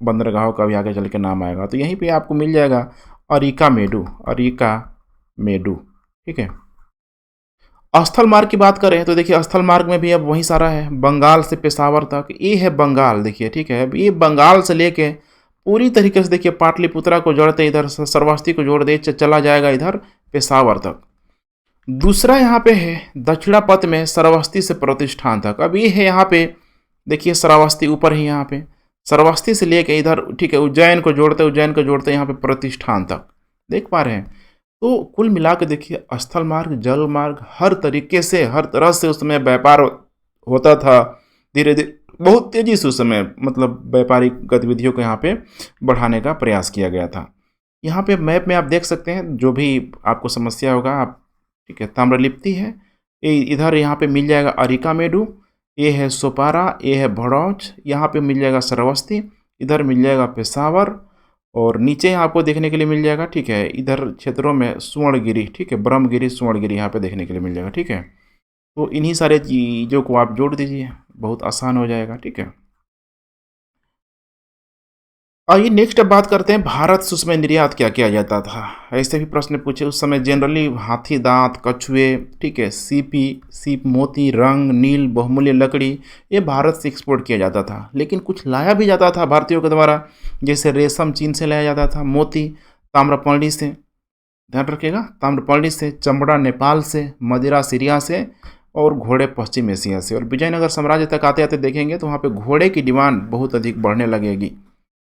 S1: बंदरगाहों का भी आगे चल के नाम आएगा। तो यहीं पे आपको मिल जाएगा अरिका मेडू, ठीक है। स्थल मार्ग की बात करें तो देखिए स्थल मार्ग में भी अब वही सारा है, बंगाल से पेशावर तक, ये है बंगाल, देखिए, ठीक है। अब ये बंगाल से लेके पूरी तरीके से देखिए पाटलिपुत्रा को जोड़ते इधर श्रावस्ती को जोड़ दे, चला जाएगा इधर पेशावर तक। दूसरा यहाँ पे है दक्षिणापथ में श्रावस्ती से प्रतिष्ठान तक। अब ये है यहाँ पे देखिए श्रावस्ती ऊपर ही, यहाँ पे श्रावस्ती से लेके इधर, ठीक है, उज्जैन को जोड़ते यहाँ पे प्रतिष्ठान तक, देख पा रहे हैं। तो कुल मिला के देखिए स्थल मार्ग, जल मार्ग, हर तरीके से, हर तरह से उस समय व्यापार होता था। धीरे धीरे बहुत तेजी से उस समय मतलब व्यापारिक गतिविधियों को यहाँ पे बढ़ाने का प्रयास किया गया था। यहाँ पे मैप में आप देख सकते हैं, जो भी आपको समस्या होगा आप, ठीक है, ताम्रलिप्ति है, ये इधर यहाँ पे मिल जाएगा अरिका मेडू, ये है सोपारा, ये है भड़ौच, यहाँ पे मिल जाएगा श्रावस्ती, इधर मिल जाएगा पेशावर, और नीचे आपको देखने के लिए मिल जाएगा, ठीक है, इधर क्षेत्रों में सुवर्णगिरी, ठीक है, ब्रह्मगिरी, सुवर्णगिरी यहाँ पे देखने के लिए मिल जाएगा, ठीक है। तो इन्हीं सारे चीज़ों को आप जोड़ दीजिए, बहुत आसान हो जाएगा, ठीक है। आइए नेक्स्ट अब बात करते हैं भारत से उसमें निर्यात क्या किया जाता था। ऐसे भी प्रश्न पूछे उस समय, जनरली हाथी दांत, कछुए, ठीक है, सीप मोती, रंग, नील, बहुमूल्य लकड़ी, ये भारत से एक्सपोर्ट किया जाता था। लेकिन कुछ लाया भी जाता था भारतीयों के द्वारा, जैसे रेशम चीन से लाया जाता था, मोती ताम्रपर्णी से, ध्यान रखिएगा, ताम्रपर्णी से, चमड़ा नेपाल से, मदिरा सीरिया से, और घोड़े पश्चिम एशिया से। और विजयनगर साम्राज्य तक आते आते देखेंगे तो वहाँ पे घोड़े की डिमांड बहुत अधिक बढ़ने लगेगी,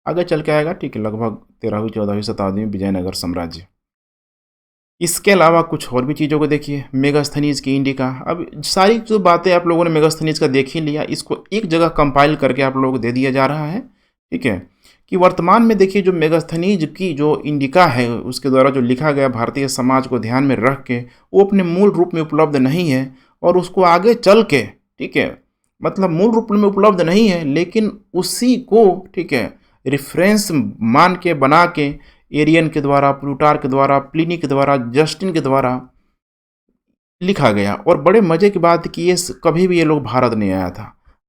S1: आगे चल के आएगा, ठीक है, लगभग 13वीं-14वीं शताब्दी में विजयनगर साम्राज्य। इसके अलावा कुछ और भी चीज़ों को देखिए, मेगास्थनीज की इंडिका। अब सारी जो बातें आप लोगों ने मेगास्थनीज का देख ही लिया, इसको एक जगह कंपाइल करके आप लोगों को दे दिया जा रहा है, ठीक है, कि वर्तमान में देखिए जो मेगास्थनीज की जो इंडिका है उसके द्वारा जो लिखा गया भारतीय समाज को ध्यान में रख के, वो अपने मूल रूप में उपलब्ध नहीं है, और उसको आगे चल के, ठीक है, मतलब मूल रूप में उपलब्ध नहीं है, लेकिन उसी को, ठीक है, रेफरेंस मान के बना के एरियन के द्वारा, प्लूटार के द्वारा, प्लिनी के द्वारा, जस्टिन के द्वारा लिखा गया। और बड़े मजे की बात कि ये कभी भी ये लोग भारत नहीं आया था,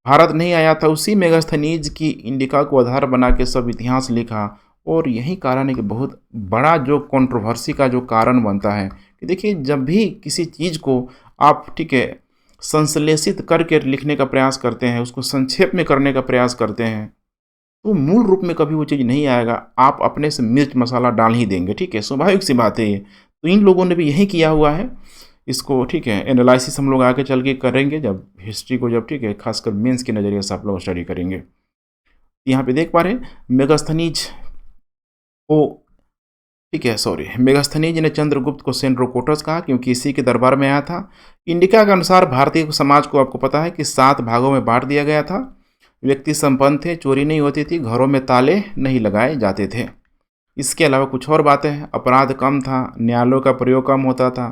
S1: भारत नहीं आया था, उसी मेगास्थनीज की इंडिका को आधार बना के सब इतिहास लिखा। और यही कारण है कि बहुत बड़ा जो कंट्रोवर्सी का जो कारण बनता है कि देखिए, जब भी किसी चीज़ को आप ठीक है संश्लेषित करके लिखने का प्रयास करते हैं, उसको संक्षेप में करने का प्रयास करते हैं, तो मूल रूप में कभी वो चीज़ नहीं आएगा। आप अपने से मिर्च मसाला डाल ही देंगे, ठीक है, स्वाभाविक सी बात है ये। तो इन लोगों ने भी यही किया हुआ है इसको, ठीक है। एनालिसिस हम लोग आगे चल के करेंगे जब हिस्ट्री को, जब ठीक है खासकर मेंस के नज़रिए से आप लोग स्टडी करेंगे। यहाँ पे देख पा रहे हैं मेगास्थनीज को, ठीक है, सॉरी, मेगास्थनीज ने चंद्रगुप्त को सेंड्रोकोटस कहा क्योंकि इसी के दरबार में आया था। इंडिका के अनुसार भारतीय समाज को आपको पता है कि 7 भागों में बांट दिया गया था। व्यक्ति संपन्न थे, चोरी नहीं होती थी, घरों में ताले नहीं लगाए जाते थे। इसके अलावा कुछ और बातें हैं, अपराध कम था, न्यायालयों का प्रयोग कम होता था,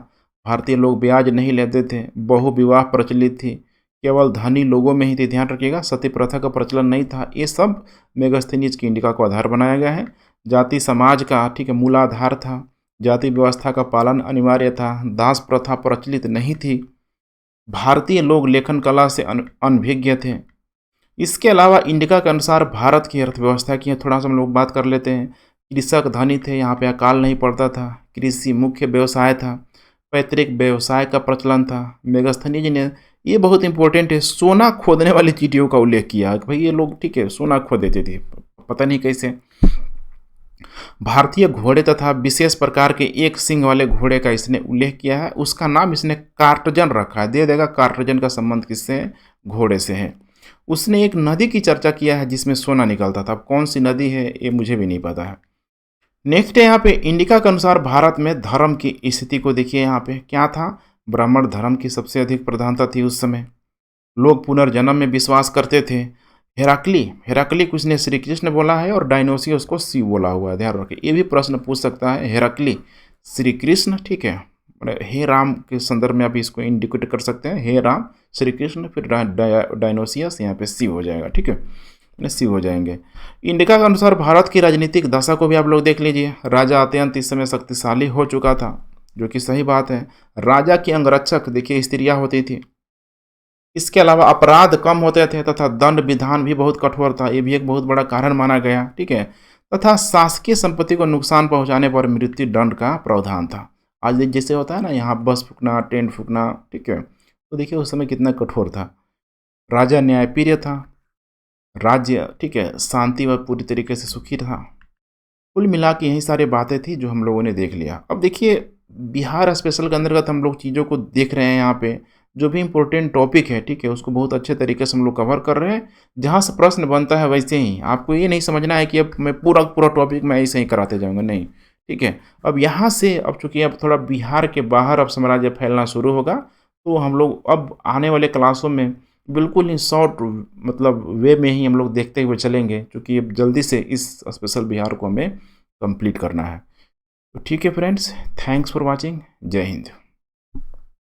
S1: भारतीय लोग ब्याज नहीं लेते थे, बहु विवाह प्रचलित थी, केवल धनी लोगों में ही थी, ध्यान रखिएगा, सती प्रथा का प्रचलन नहीं था। ये सब मेगास्थनीज की इंडिका को आधार बनाया गया है। जाति समाज का, ठीक है, मूलाधार था, जाति व्यवस्था का पालन अनिवार्य था, दास प्रथा प्रचलित नहीं थी, भारतीय लोग लेखन कला से अनभिज्ञ थे। इसके अलावा इंडिका के अनुसार भारत की अर्थव्यवस्था की थोड़ा सा हम लोग बात कर लेते हैं। कृषक धनी थे, यहाँ पे अकाल नहीं पड़ता था, कृषि मुख्य व्यवसाय था, पैतृक व्यवसाय का प्रचलन था। मेगास्थनीज ने, ये बहुत इंपॉर्टेंट है, सोना खोदने वाली चीटियों का उल्लेख किया कि भाई ये लोग, ठीक है, सोना खोद देते थे, पता नहीं कैसे। भारतीय घोड़े तथा विशेष प्रकार के एक सिंग वाले घोड़े का इसने उल्लेख किया है, उसका नाम इसने कार्टजन रखा है, दे देगा। कार्टजन का संबंध किससे है? घोड़े से है। उसने एक नदी की चर्चा किया है जिसमें सोना निकलता था, अब कौन सी नदी है ये मुझे भी नहीं पता है। नेक्स्ट है यहाँ पे इंडिका के अनुसार भारत में धर्म की स्थिति को देखिए। यहाँ पे क्या था? ब्राह्मण धर्म की सबसे अधिक प्रधानता थी उस समय। लोग पुनर्जन्म में विश्वास करते थे। हेराक्ली कुछ ने श्री कृष्ण बोला है और डायनोसियस को शिव बोला हुआ है, ध्यान रखिए। ये भी प्रश्न पूछ सकता है, हेराक्ली श्री कृष्ण, ठीक है, हे राम के संदर्भ में आप इसको इंडिकेट कर सकते हैं, हे राम श्री कृष्ण, फिर डायनोसियस, यहाँ पे शिव हो जाएगा, ठीक है, शिव हो जाएंगे। इंडिका के अनुसार भारत की राजनीतिक दशा को भी आप लोग देख लीजिए। राजा अत्यंत इस समय शक्तिशाली हो चुका था, जो कि सही बात है। राजा की अंगरक्षक देखिए स्त्रियां होती थी। इसके अलावा अपराध कम होते थे तथा दंड विधान भी बहुत कठोर था, ये भी एक बहुत बड़ा कारण माना गया, ठीक है। तथा शासकीय संपत्ति को नुकसान पहुंचाने पर मृत्यु दंड का प्रावधान था। आज जैसे होता है ना, यहाँ बस फूकना, टेंट फूकना, ठीक है, तो देखिए उस समय कितना कठोर था। राजा न्यायप्रिय था, राज्य, ठीक है, शांति व पूरी तरीके से सुखी था। कुल मिला के यही सारी बातें थी जो हम लोगों ने देख लिया। अब देखिए बिहार स्पेशल के अंतर्गत हम लोग चीज़ों को देख रहे हैं। यहाँ पे जो भी इम्पोर्टेंट टॉपिक है, ठीक है, उसको बहुत अच्छे तरीके से हम लोग कवर कर रहे हैं। जहाँ से प्रश्न बनता है वैसे ही, आपको ये नहीं समझना है कि अब मैं पूरा टॉपिक मैं ऐसे ही कराते जाऊँगा, नहीं, ठीक है। अब यहाँ से, अब चूँकि अब थोड़ा बिहार के बाहर अब साम्राज्य फैलना शुरू होगा, तो हम लोग अब आने वाले क्लासों में बिल्कुल ही शॉर्ट मतलब वे में ही हम लोग देखते हुए चलेंगे, क्योंकि अब जल्दी से इस स्पेशल बिहार को हमें कंप्लीट करना है। तो ठीक है फ्रेंड्स, थैंक्स फॉर वाचिंग। जय हिंद।